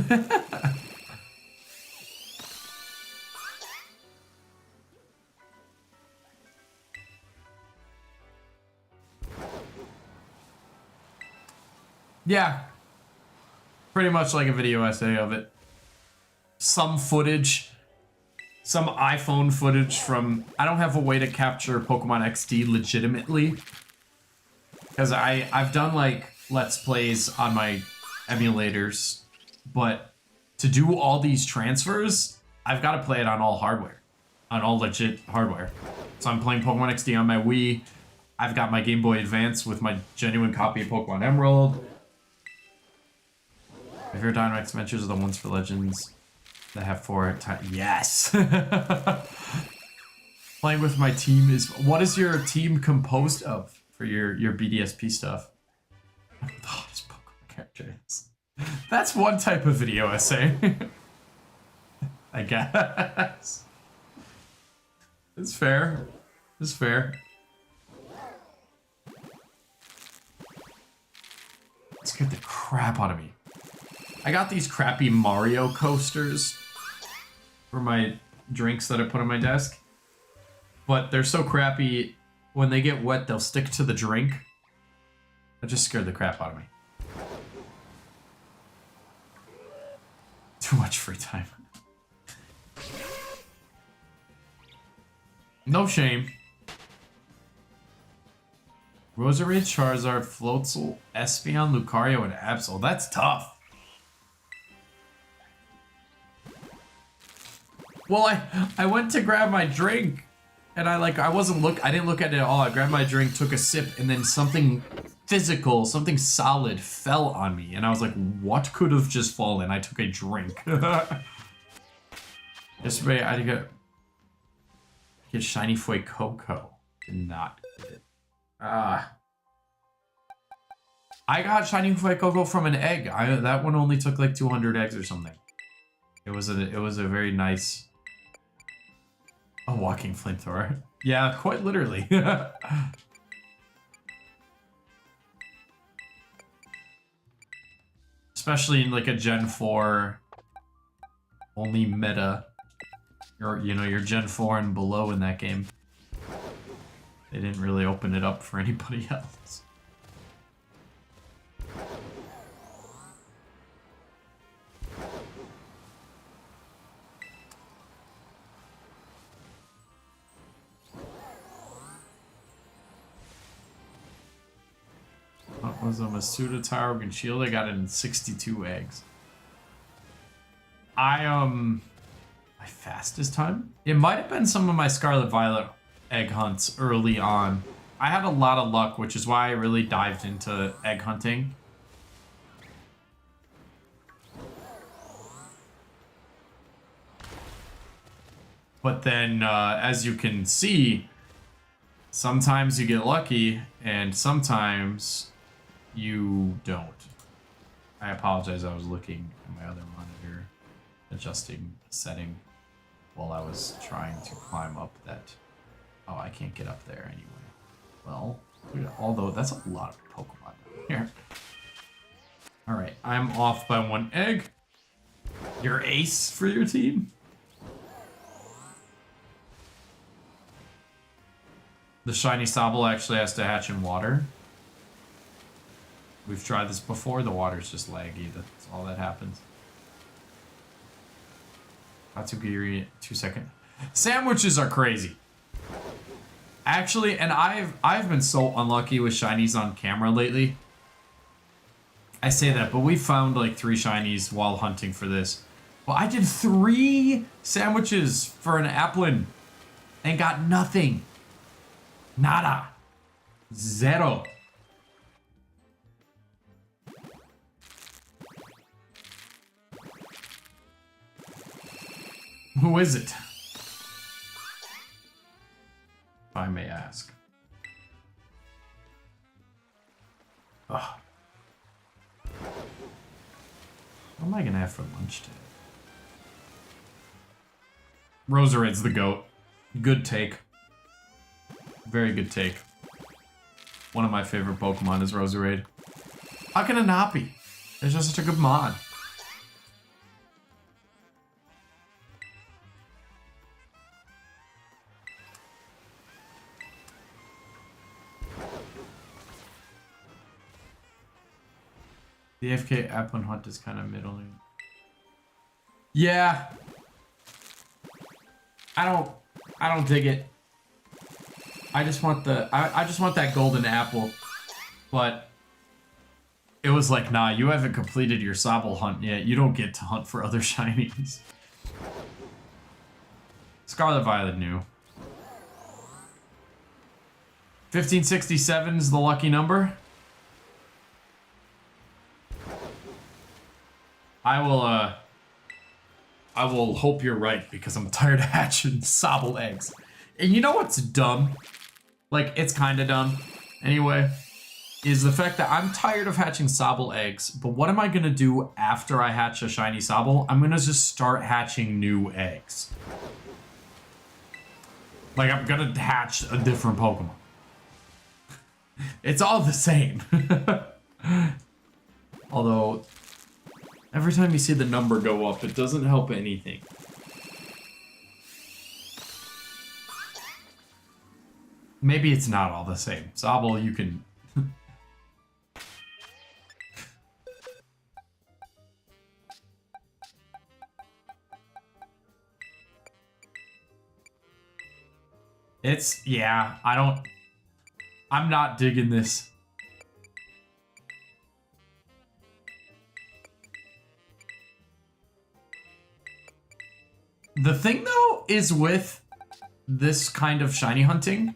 Yeah. Pretty much like a video essay of it. Some footage. Some iPhone footage from... I don't have a way to capture Pokemon XD legitimately. Because I've done, like, Let's Plays on my emulators. But to do all these transfers, I've got to play it on all hardware. On all legit hardware. So I'm playing Pokemon XD on my Wii. I've got my Game Boy Advance with my genuine copy of Pokemon Emerald. My favorite Dynamax adventures are the ones for Legends that have 4 times. Yes! Playing with my team is... What is your team composed of for your BDSP stuff? Oh, this Pokemon characters. That's one type of video essay. I guess. It's fair. It's fair. It scared the crap out of me. I got these crappy Mario coasters for my drinks that I put on my desk. But they're so crappy, when they get wet, they'll stick to the drink. That just scared the crap out of me. Too much free time. No shame. Roserade, Charizard, Floatzel, Espeon, Lucario, and Absol. That's tough. Well, I went to grab my drink, and I didn't look at it at all. I grabbed my drink, took a sip, and then something physical, something solid fell on me, and I was like, what could have just fallen? I took a drink. Yesterday, I did get Shiny Fuecoco. Did not get it. I got Shiny Fuecoco from an egg. That one only took like 200 eggs or something. It was a very nice A walking flamethrower. Yeah, quite literally. Especially in like a Gen 4 only meta. Your Gen 4 and below in that game. They didn't really open it up for anybody else. What was a Masuda Taurogan Shield? I got it in 62 eggs. My fastest time? It might have been some of my Scarlet Violet egg hunts early on. I had a lot of luck, which is why I really dived into egg hunting. But then, as you can see, sometimes you get lucky, and sometimes you don't. I apologize, I was looking at my other monitor, adjusting the setting while I was trying to climb up that... Oh, I can't get up there anyway. Well, although that's a lot of Pokemon here. Alright, I'm off by 1 egg. Your ace for your team. The shiny Sobble actually has to hatch in water. We've tried this before, the water's just laggy, that's all that happens. Tatsugiri, 2 seconds. Sandwiches are crazy. Actually, and I've been so unlucky with shinies on camera lately. I say that, but we found like 3 shinies while hunting for this. Well, I did 3 sandwiches for an Applin and got nothing. Nada. Zero. Who is it? If I may ask. Ugh. What am I gonna have for lunch today? Rosarid's the GOAT. Good take. Very good take. One of my favorite Pokemon is Rosarid. How can it not be? It's just such a good mod. The AFK Applin hunt is kind of middling. Yeah. I don't dig it. I just want the I just want that golden apple. But it was like, nah, you haven't completed your Sobble hunt yet. You don't get to hunt for other shinies. Scarlet Violet knew. 1567 is the lucky number. I will hope you're right because I'm tired of hatching Sobble eggs. And you know what's dumb? Like, it's kind of dumb. Anyway, is the fact that I'm tired of hatching Sobble eggs, but what am I going to do after I hatch a shiny Sobble? I'm going to just start hatching new eggs. Like, I'm going to hatch a different Pokemon. It's all the same. Although... every time you see the number go up, it doesn't help anything. Maybe it's not all the same. Sobble, you can... yeah, I'm not digging this. The thing, though, is with this kind of shiny hunting,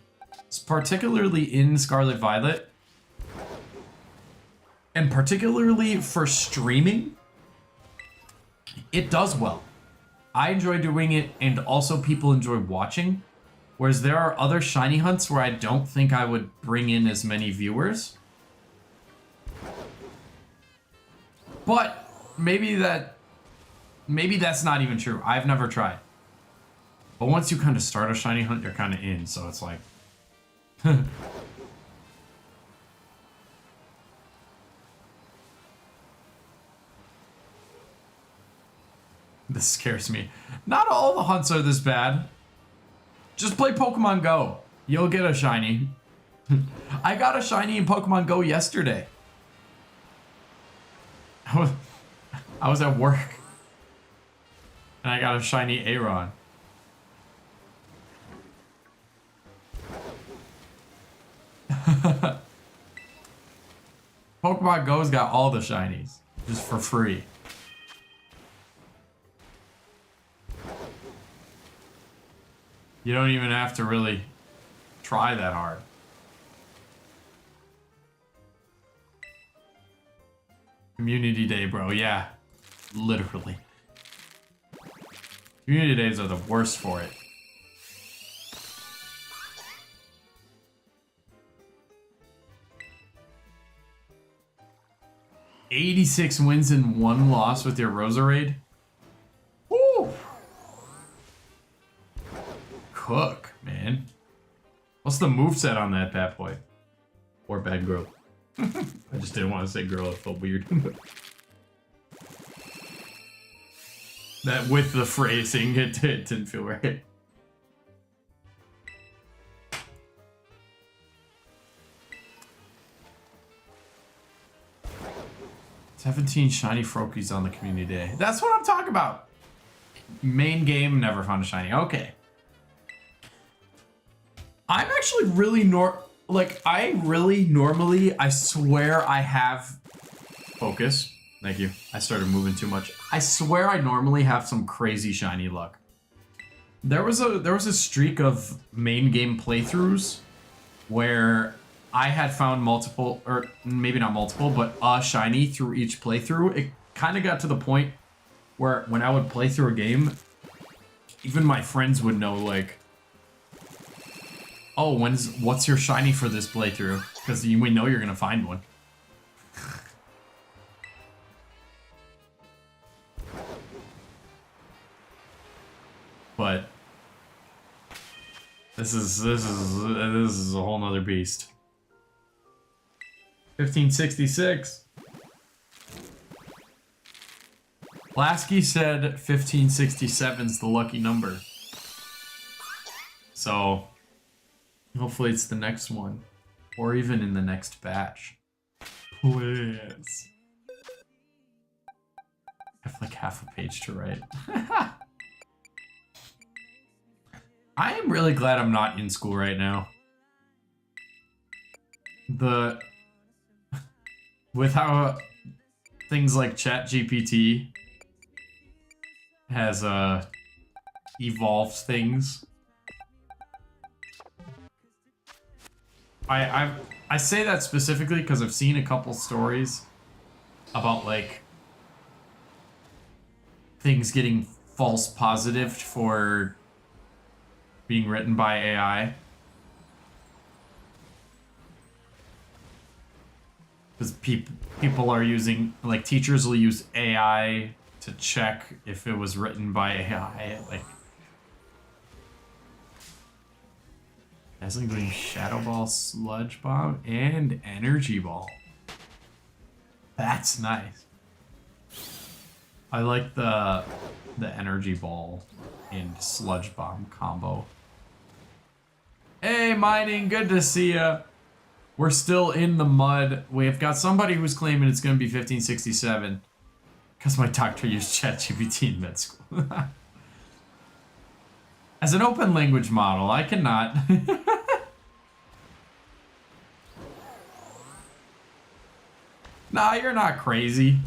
particularly in Scarlet Violet, and particularly for streaming, it does well. I enjoy doing it, and also people enjoy watching, whereas there are other shiny hunts where I don't think I would bring in as many viewers. But maybe that's not even true. I've never tried. But once you kind of start a shiny hunt, you're kind of in, so it's like... This scares me. Not all the hunts are this bad. Just play Pokemon Go. You'll get a shiny. I got a shiny in Pokemon Go yesterday. I was at work. And I got a shiny Aeron. Pokemon Go's got all the shinies. Just for free. You don't even have to really try that hard. Community Day, bro. Yeah. Literally. Community Days are the worst for it. $86 wins and 1 loss with your Roserade. Woo! Cook, man. What's the moveset on that bad boy? Or bad girl. I just didn't want to say girl, it felt weird. That with the phrasing, it didn't feel right. $17 shiny Froakies on the community day. That's what I'm talking about. Main game, never found a shiny. Okay. I'm actually really I swear I have focus. Thank you. I started moving too much. I swear I normally have some crazy shiny luck. There was a streak of main game playthroughs where I had found multiple, or maybe not multiple, but a shiny through each playthrough. It kind of got to the point where when I would play through a game, even my friends would know, like, oh, what's your shiny for this playthrough? Because we know you're gonna find one. But this is a whole nother beast. 1566. Lasky said 1567's the lucky number. So hopefully it's the next one. Or even in the next batch. Please. I have like half a page to write. I am really glad I'm not in school right now. With how things like ChatGPT has evolved things. I say that specifically because I've seen a couple stories about like things getting false positive for being written by AI. Because people are using, like, teachers will use AI to check if it was written by AI. Like, Dazzling Gleam, Shadow Ball, Sludge Bomb, and Energy Ball. That's nice. I like the Energy Ball and Sludge Bomb combo. Hey, Mining, good to see ya. We're still in the mud. We've got somebody who's claiming it's going to be 1567 because my doctor used ChatGPT in med school. As an open language model, I cannot. Nah, you're not crazy.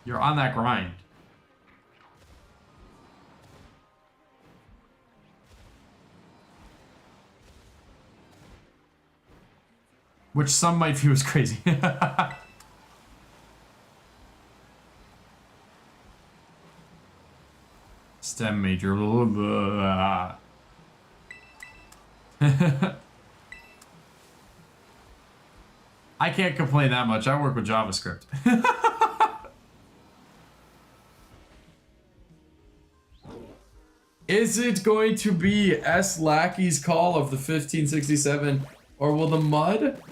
You're on that grind. Which some might view as crazy. STEM major. I can't complain that much. I work with JavaScript. Is it going to be S. Lackey's call of the 1567, or will the mud?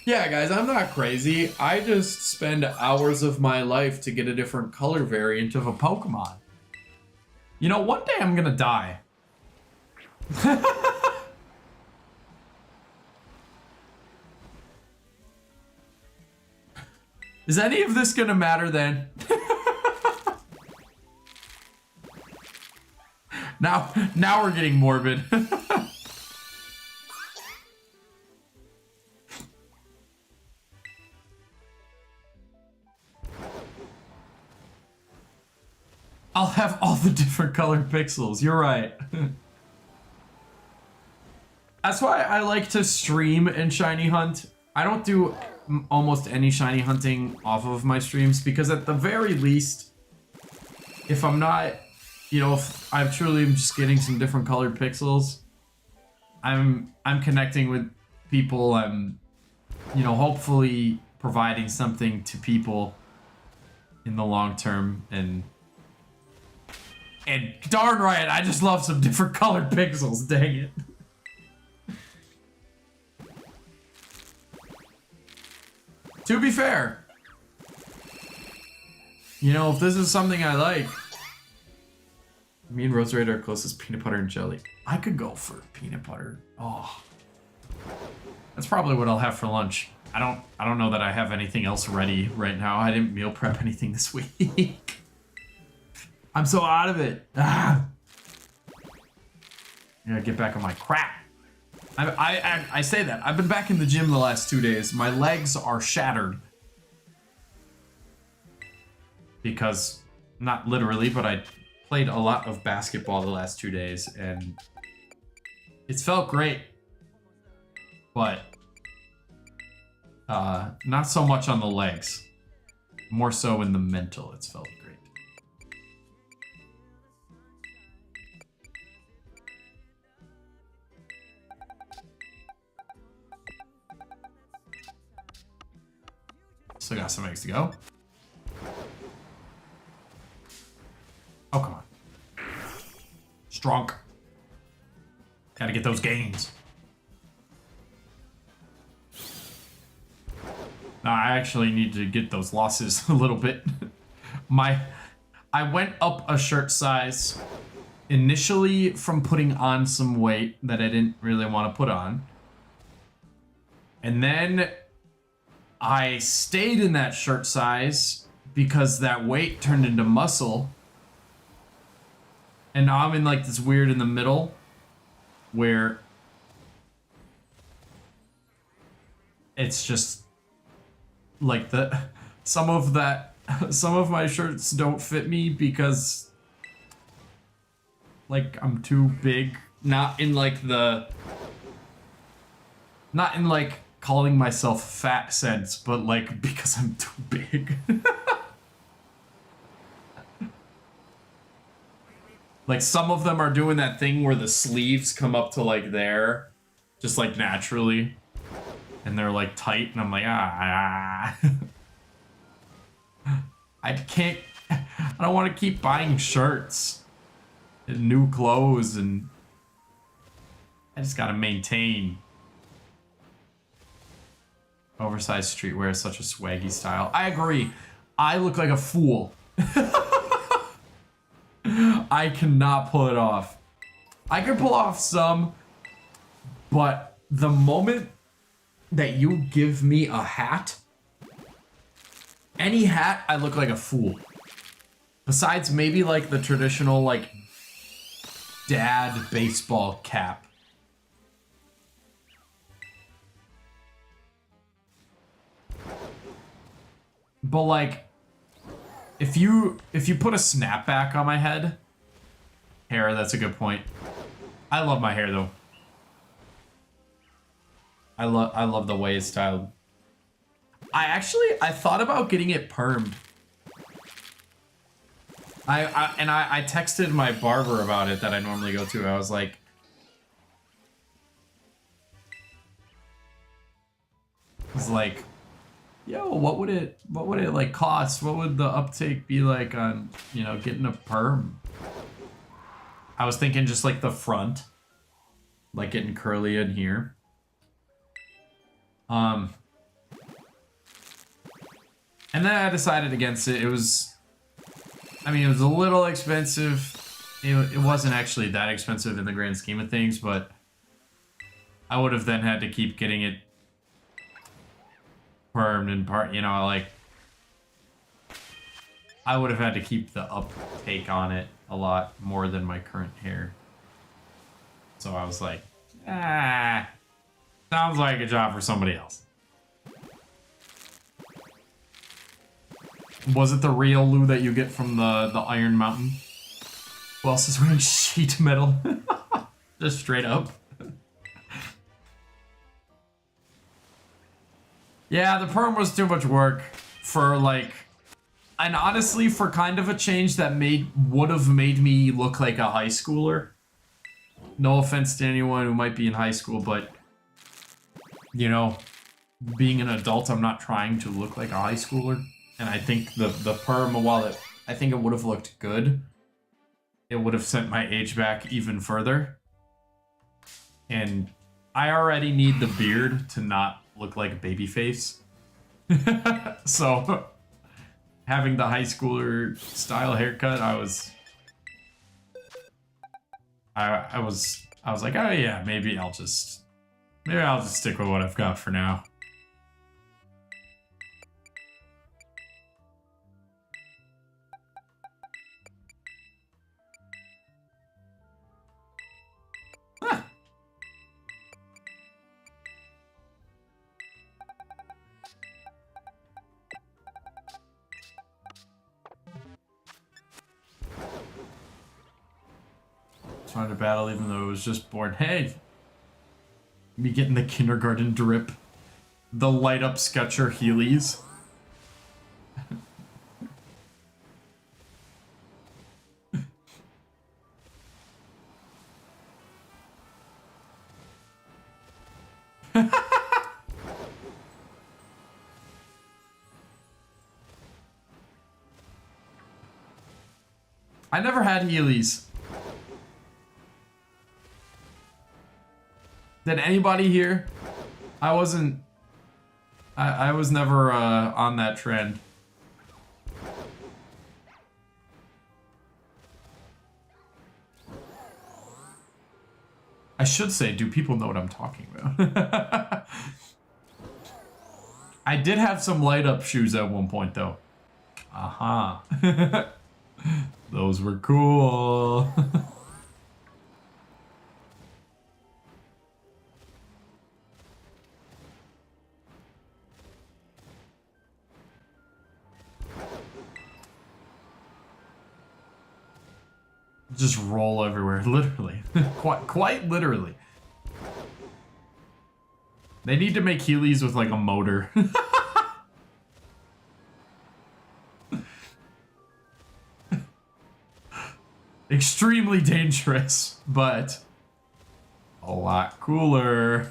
Yeah, guys, I'm not crazy. I just spend hours of my life to get a different color variant of a Pokemon. You know, one day I'm gonna die. Is any of this gonna matter then? Now we're getting morbid. I'll have all the different colored pixels. You're right. That's why I like to stream and shiny hunt. I don't do almost any shiny hunting off of my streams because at the very least, if I'm not, you know, if I truly am just getting some different colored pixels, I'm connecting with people. I'm, you know, hopefully providing something to people in the long term. And darn right, I just love some different colored pixels. Dang it. To be fair, you know, if this is something I like, me and Rose Red are closest peanut butter and jelly. I could go for peanut butter. Oh, that's probably what I'll have for lunch. I don't know that I have anything else ready right now. I didn't meal prep anything this week. I'm so out of it. Ah. I gotta get back on my crap. I say that. I've been back in the gym the last 2 days. My legs are shattered. Because, not literally, but I played a lot of basketball the last 2 days, and it's felt great. But, not so much on the legs. More so in the mental, it's felt great. Still got some eggs to go. Oh, come on. Strong. Gotta get those gains. Now, I actually need to get those losses a little bit. I went up a shirt size initially from putting on some weight that I didn't really want to put on. And then I stayed in that shirt size because that weight turned into muscle. And now I'm in like this weird in the middle where it's just like some of my shirts don't fit me because like I'm too big. Not in like calling myself fat sense, but like because I'm too big. Like some of them are doing that thing where the sleeves come up to like there, just like naturally, and they're like tight, and I'm like, I can't, I don't want to keep buying shirts and new clothes, and I just gotta maintain. Oversized streetwear is such a swaggy style. I agree. I look like a fool. I cannot pull it off. I can pull off some, but the moment that you give me a hat, any hat, I look like a fool. Besides maybe like the traditional like dad baseball cap. But like, if you put a snapback on my head, hair, that's a good point. I love my hair though. I love the way it's styled. I thought about getting it permed. I texted my barber about it that I normally go to. I was like, Yo, what would it like cost? What would the uptake be like on, you know, getting a perm? I was thinking just like the front, like getting curly in here. And then I decided against it. It was, I mean, it was a little expensive. It wasn't actually that expensive in the grand scheme of things, but I would have then had to keep getting it permed and part, you know, like I would have had to keep the uptake on it a lot more than my current hair. So I was like, sounds like a job for somebody else. Was it the real Lou that you get from the Iron Mountain? Who else is wearing sheet metal? Just straight up. Yeah, the perm was too much work for like, and honestly for kind of a change that would have made me look like a high schooler. No offense to anyone who might be in high school, but you know, being an adult, I'm not trying to look like a high schooler. And I think the perm, while I think it would have looked good, it would have sent my age back even further. And I already need the beard to not look like a baby face. So having the high schooler style haircut, I was like, oh yeah, maybe I'll just stick with what I've got for now. Trying to battle even though it was just born. Hey! Me getting the kindergarten drip. The light up Sketcher Heelys. I never had Heelys. Did anybody here? I was never on that trend. I should say, do people know what I'm talking about? I did have some light up shoes at one point though. Aha. Those were cool. Just roll everywhere, literally. quite literally. They need to make Heelys with like a motor. Extremely dangerous, but a lot cooler.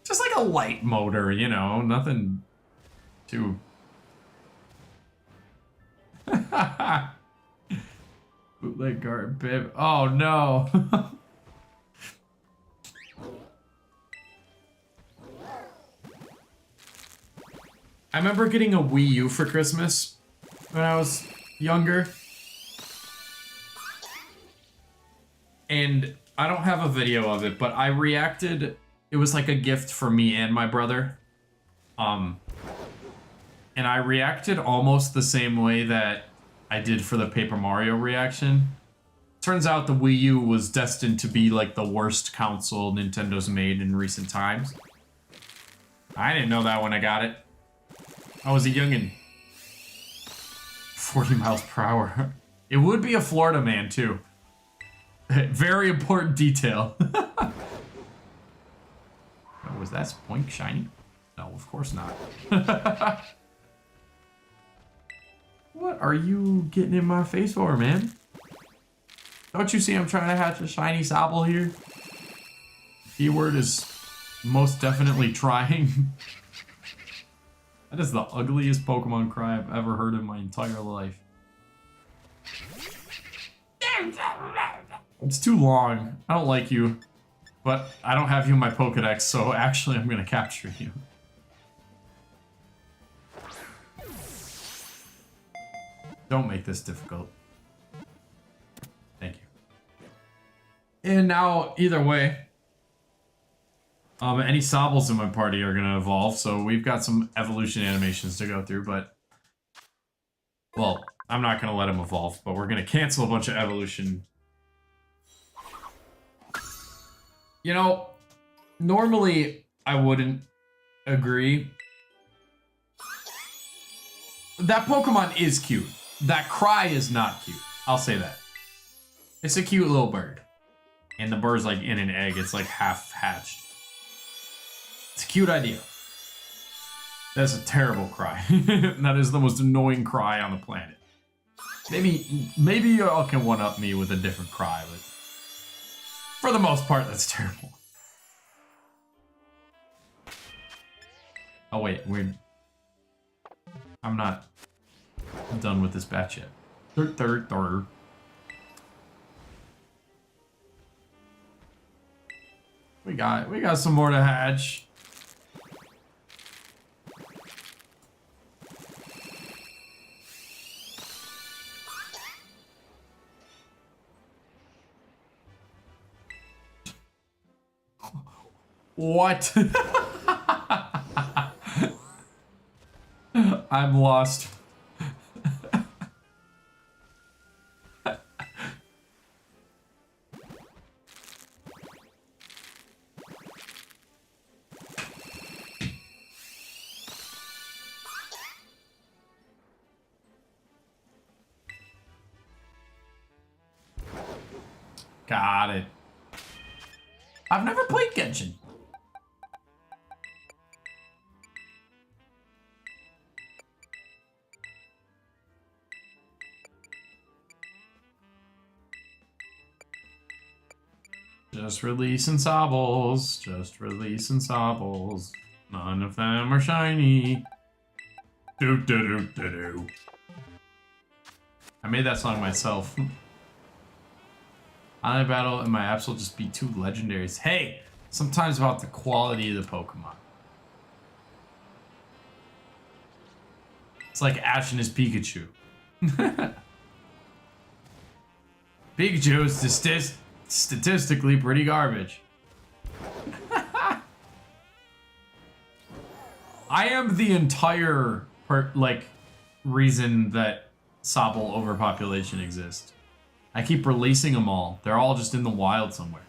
Just like a light motor, you know, nothing too... Bootleg guard bib. Oh no. I remember getting a Wii U for Christmas when I was younger. And I don't have a video of it, but I reacted. It was like a gift for me and my brother. And I reacted almost the same way that I did for the Paper Mario reaction. Turns out the Wii U was destined to be like the worst console Nintendo's made in recent times. I didn't know that when I got it. I was a youngin'. 40 miles per hour. It would be a Florida man too. Very important detail. Oh, was that Spoink shiny? No, of course not. What are you getting in my face for, man? Don't you see I'm trying to hatch a shiny Sobble here? Keyword is most definitely trying. That is the ugliest Pokemon cry I've ever heard in my entire life. It's too long. I don't like you. But I don't have you in my Pokedex, so actually I'm gonna capture you. Don't make this difficult. Thank you. And now, either way, any Sobbles in my party are gonna evolve, so we've got some evolution animations to go through, but... Well, I'm not gonna let them evolve, but we're gonna cancel a bunch of evolution. You know, normally I wouldn't agree. That Pokemon is cute. That cry is not cute. I'll say that. It's a cute little bird. And the bird's like in an egg. It's like half hatched. It's a cute idea. That's a terrible cry. That is the most annoying cry on the planet. Maybe y'all can one-up me with a different cry, but for the most part, that's terrible. Oh wait, I'm not done with this batch yet. Third. We got some more to hatch. What? I'm lost. Got it. I've never played Genshin. Just releasing Sobbles. Just releasing Sobbles. None of them are shiny. Do. I made that song myself. Online battle and my apps will just be two legendaries. Hey, sometimes about the quality of the Pokemon. It's like Ash and his Pikachu. Pikachu is statistically pretty garbage. I am the entire reason that Sobble overpopulation exists. I keep releasing them all. They're all just in the wild somewhere.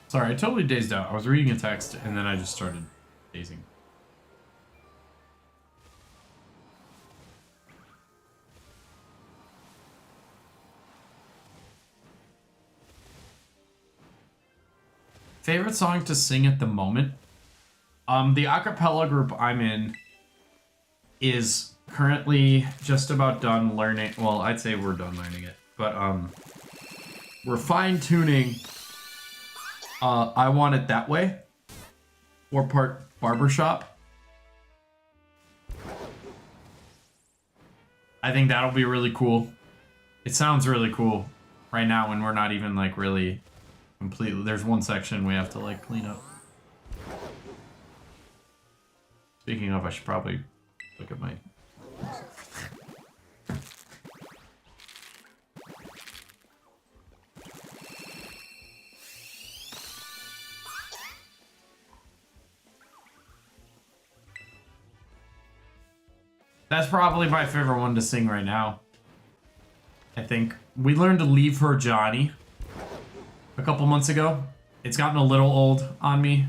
Sorry, I totally dazed out. I was reading a text and then I just started dazing. Favorite song to sing at the moment? The acapella group I'm in is currently just about done learning. Well, I'd say we're done learning it, but we're fine-tuning I Want It That Way, or part barbershop. I think that'll be really cool. It sounds really cool right now when we're not even like really completely. There's one section we have to like clean up. Speaking of, I should probably look at my... That's probably my favorite one to sing right now. I think. We learned to Leave Her Johnny. a couple months ago. It's gotten a little old on me,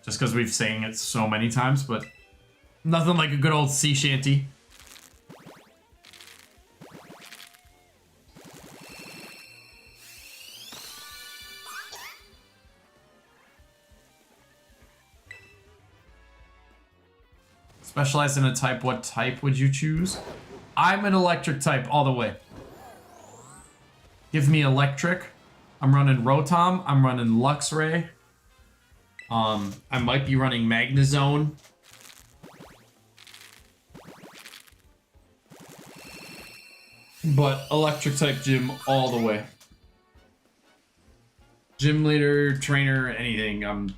just because we've sang it so many times, but nothing like a good old sea shanty. Specialize in a type. What type would you choose? I'm an electric type all the way. Give me electric. I'm running Rotom. I'm running Luxray. I might be running Magnezone. But electric type gym all the way. Gym leader, trainer, anything. I'm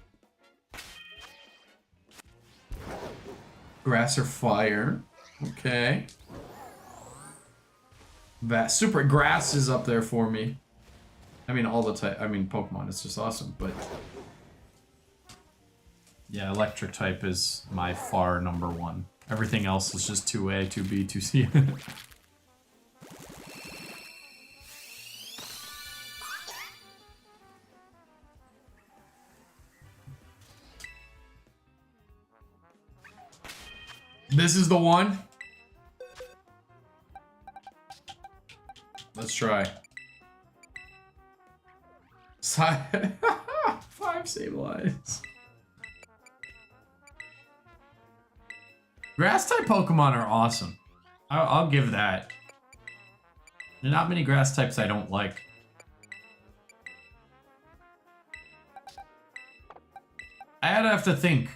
grass or fire. Okay. That super grass is up there for me. I mean, all the type. I mean, Pokemon. It's just awesome, but yeah, electric type is my far number one. Everything else is just 2A, 2B, 2C. This is the one. Let's try. 5 stabilize. Grass type Pokemon are awesome. I'll give that. There are not many grass types I don't like. I'd have to think.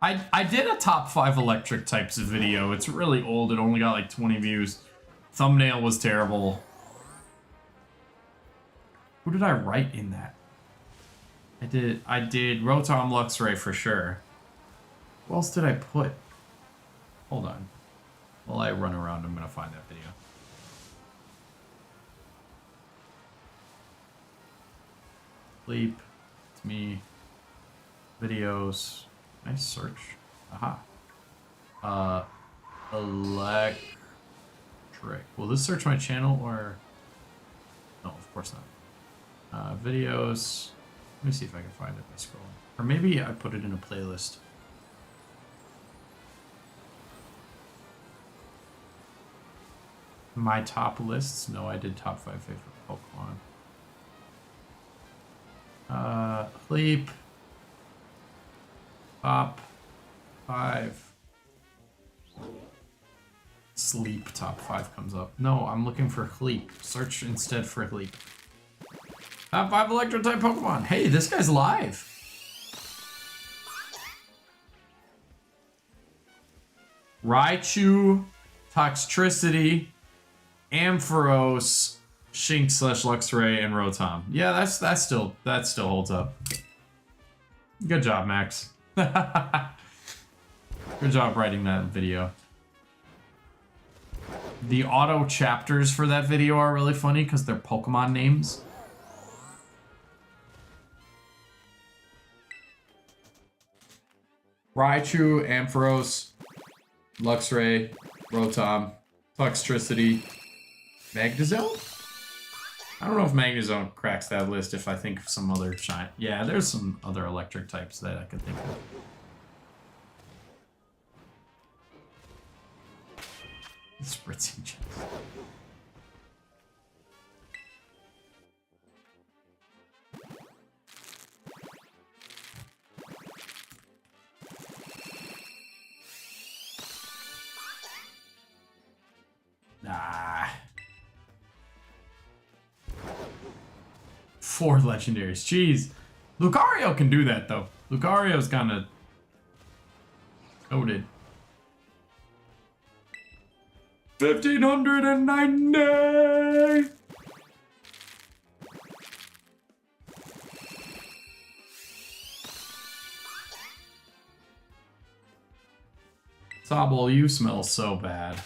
I did a top 5 electric types video. It's really old. It only got like 20 views. Thumbnail was terrible. Who did I write in that? I did Rotom, Luxray for sure. Who else did I put? Hold on. While I run around, I'm gonna find that video. Sleep. It's me. Videos. Nice search. Aha. Electric. Will this search my channel or? No, of course not. Videos. Let me see if I can find it by scrolling. Or maybe I put it in a playlist. My top lists? No, I did top 5 favorite Pokemon. HLEEP. Top 5. Sleep top 5 comes up. No, I'm looking for HLEEP. Search instead for HLEEP. Top 5 electric type Pokemon. Hey, this guy's live. Raichu, Toxtricity, Ampharos, Shinx / Luxray, and Rotom. Yeah, that still holds up. Good job, Max. Good job writing that video. The auto chapters for that video are really funny because they're Pokemon names. Raichu, Ampharos, Luxray, Rotom, Toxtricity, Magnezone? I don't know if Magnezone cracks that list if I think of some other giant. Yeah, there's some other electric types that I could think of. Spritzing chest. Nah. 4 legendaries. Jeez. Lucario can do that, though. Lucario's kind of goated. 1,590! Sobble, you smell so bad.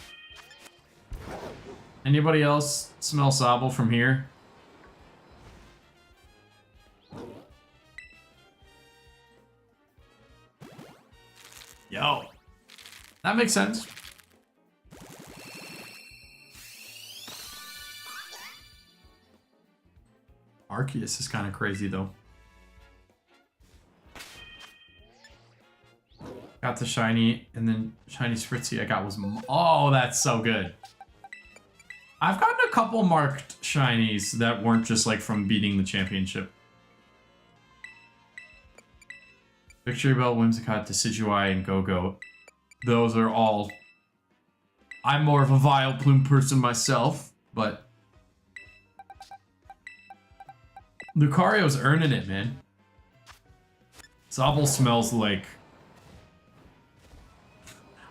Anybody else smell Sobble from here? Yo. That makes sense. Arceus is kind of crazy, though. Got the shiny, and then shiny Spritzy I got was... Oh, that's so good. I've gotten a couple marked shinies that weren't just, like, from beating the championship. Victory Bell, Whimsicott, Decidueye, and Go-Go. Those are all... I'm more of a Vileplume person myself, but... Lucario's earning it, man. Sobble smells like...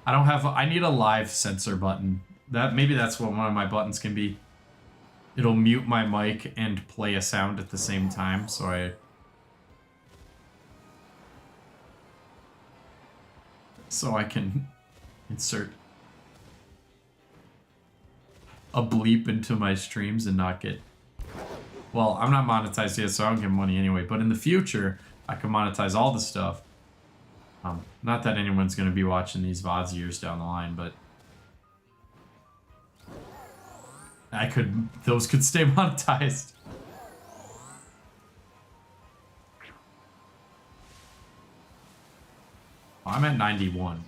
I need a live sensor button. Maybe that's what one of my buttons can be. It'll mute my mic and play a sound at the same time, so I can insert a bleep into my streams and not get... Well, I'm not monetized yet, so I don't get money anyway, but in the future, I can monetize all the stuff. Not that anyone's going to be watching these VODs years down the line, but... Those could stay monetized. Oh, I'm at 91.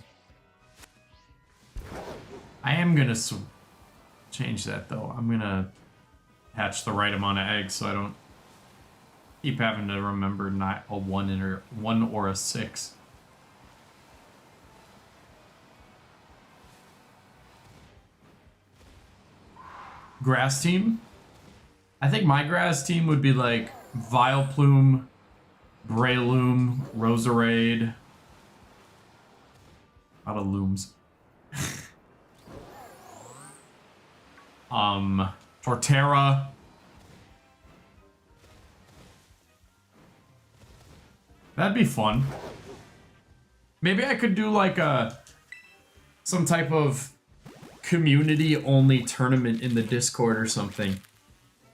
I am going to change that, though. I'm going to hatch the right amount of eggs so I don't keep having to remember not a 1 or a 6. Grass team? I think my grass team would be like Vileplume, Breloom, Roserade. A lot of looms. Torterra. That'd be fun. Maybe I could do like some type of community-only tournament in the Discord or something.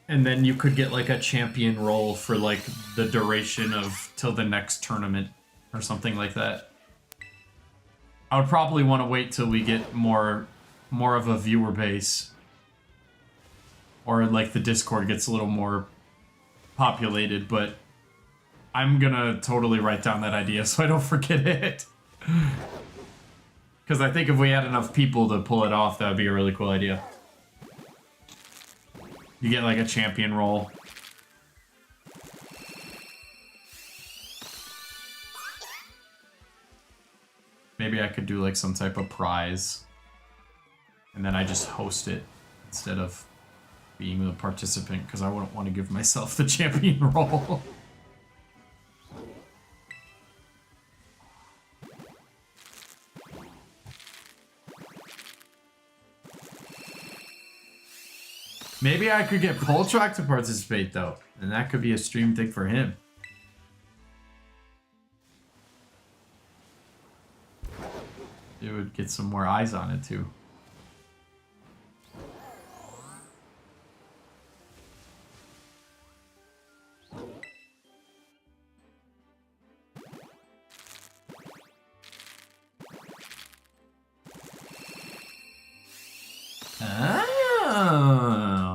And then you could get like a champion role for like the duration of till the next tournament or something like that. I would probably want to wait till we get more of a viewer base. Or like the Discord gets a little more populated, but I'm gonna totally write down that idea so I don't forget it. Because I think if we had enough people to pull it off, that would be a really cool idea. You get like a champion role. Maybe I could do like some type of prize. And then I just host it instead of being the participant, because I wouldn't want to give myself the champion role. Maybe I could get Poltrock to participate, though. And that could be a stream thing for him. It would get some more eyes on it, too.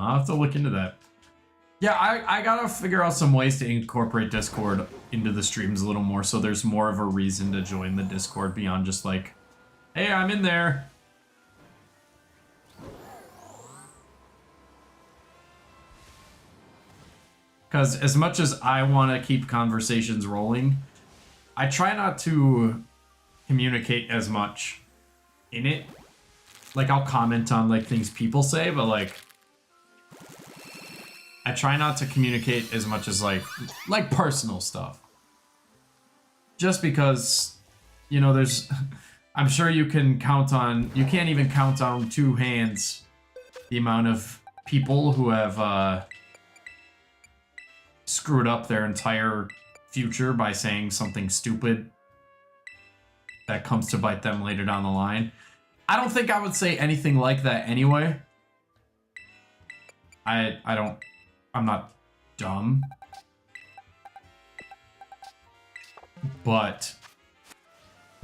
I'll have to look into that. Yeah, I gotta figure out some ways to incorporate Discord into the streams a little more so there's more of a reason to join the Discord beyond just like, hey, I'm in there. Because as much as I want to keep conversations rolling, I try not to communicate as much in it. Like, I'll comment on, like, things people say, but, like, I try not to communicate as much as, like personal stuff. Just because, you know, there's... I'm sure you can count on... You can't even count on 2 hands the amount of people who have, screwed up their entire future by saying something stupid that comes to bite them later down the line. I don't think I would say anything like that anyway. I'm not dumb. But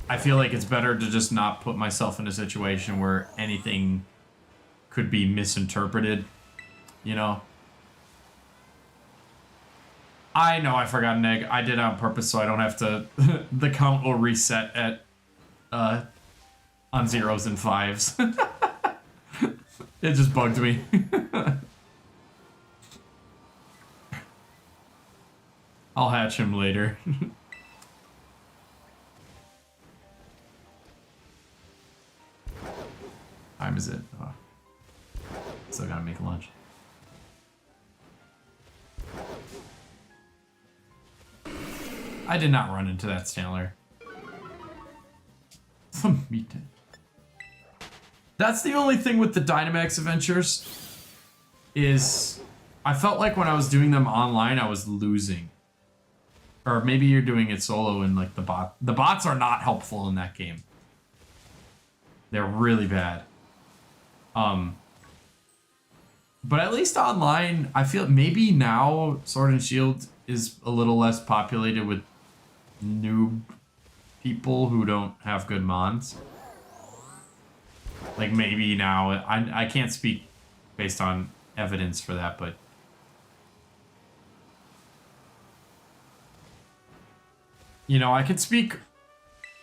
I feel like it's better to just not put myself in a situation where anything could be misinterpreted, you know? I know I forgot an egg. I did it on purpose so I don't have to... the count will reset at... on 0s and 5s. It just bugged me. I'll hatch him later. Time is it? Oh. Still gotta make lunch. I did not run into that Stantler. Some meat. That's the only thing with the Dynamax adventures is I felt like when I was doing them online, I was losing. Or maybe you're doing it solo and like the bots are not helpful in that game. They're really bad. But at least online, I feel maybe now Sword and Shield is a little less populated with noob people who don't have good mons. Like maybe now, I can't speak based on evidence for that, but you know, I could speak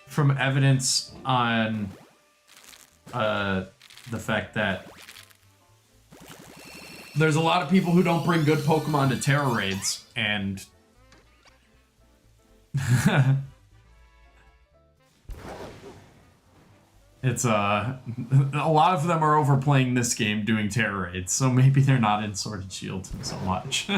from evidence on the fact that there's a lot of people who don't bring good Pokemon to Terra raids, and it's a lot of them are overplaying this game doing Terra raids, so maybe they're not in Sword and Shield so much.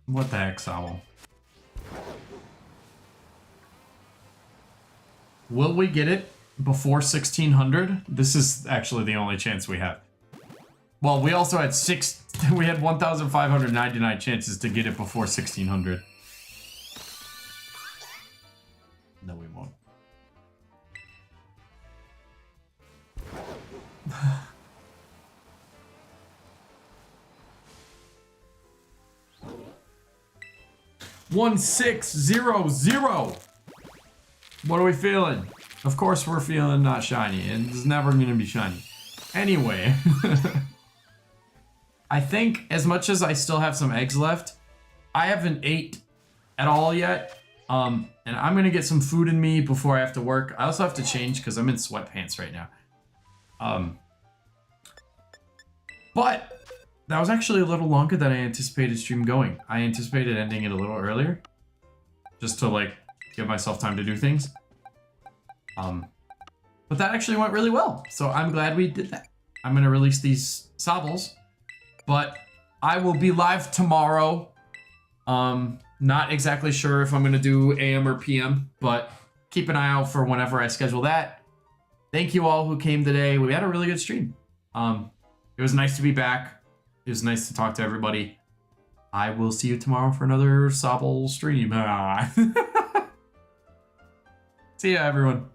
What the heck, Sobble? Will we get it before 1600? This is actually the only chance we have. Well, we also had 1,599 chances to get it before 1600. No, we won't. One, 6, 0, 0. What are we feeling? Of course we're feeling not shiny, and it's never gonna be shiny. Anyway. I think as much as I still have some eggs left, I haven't ate at all yet. And I'm gonna get some food in me before I have to work. I also have to change because I'm in sweatpants right now. But that was actually a little longer than I anticipated stream going. I anticipated ending it a little earlier, just to like give myself time to do things. But that actually went really well, so I'm glad we did that. I'm gonna release these Sobbles, but I will be live tomorrow. Not exactly sure if I'm gonna do AM or PM, but keep an eye out for whenever I schedule that. Thank you all who came today. We had a really good stream. It was nice to be back. It was nice to talk to everybody. I will see you tomorrow for another Sobble stream. See ya, everyone.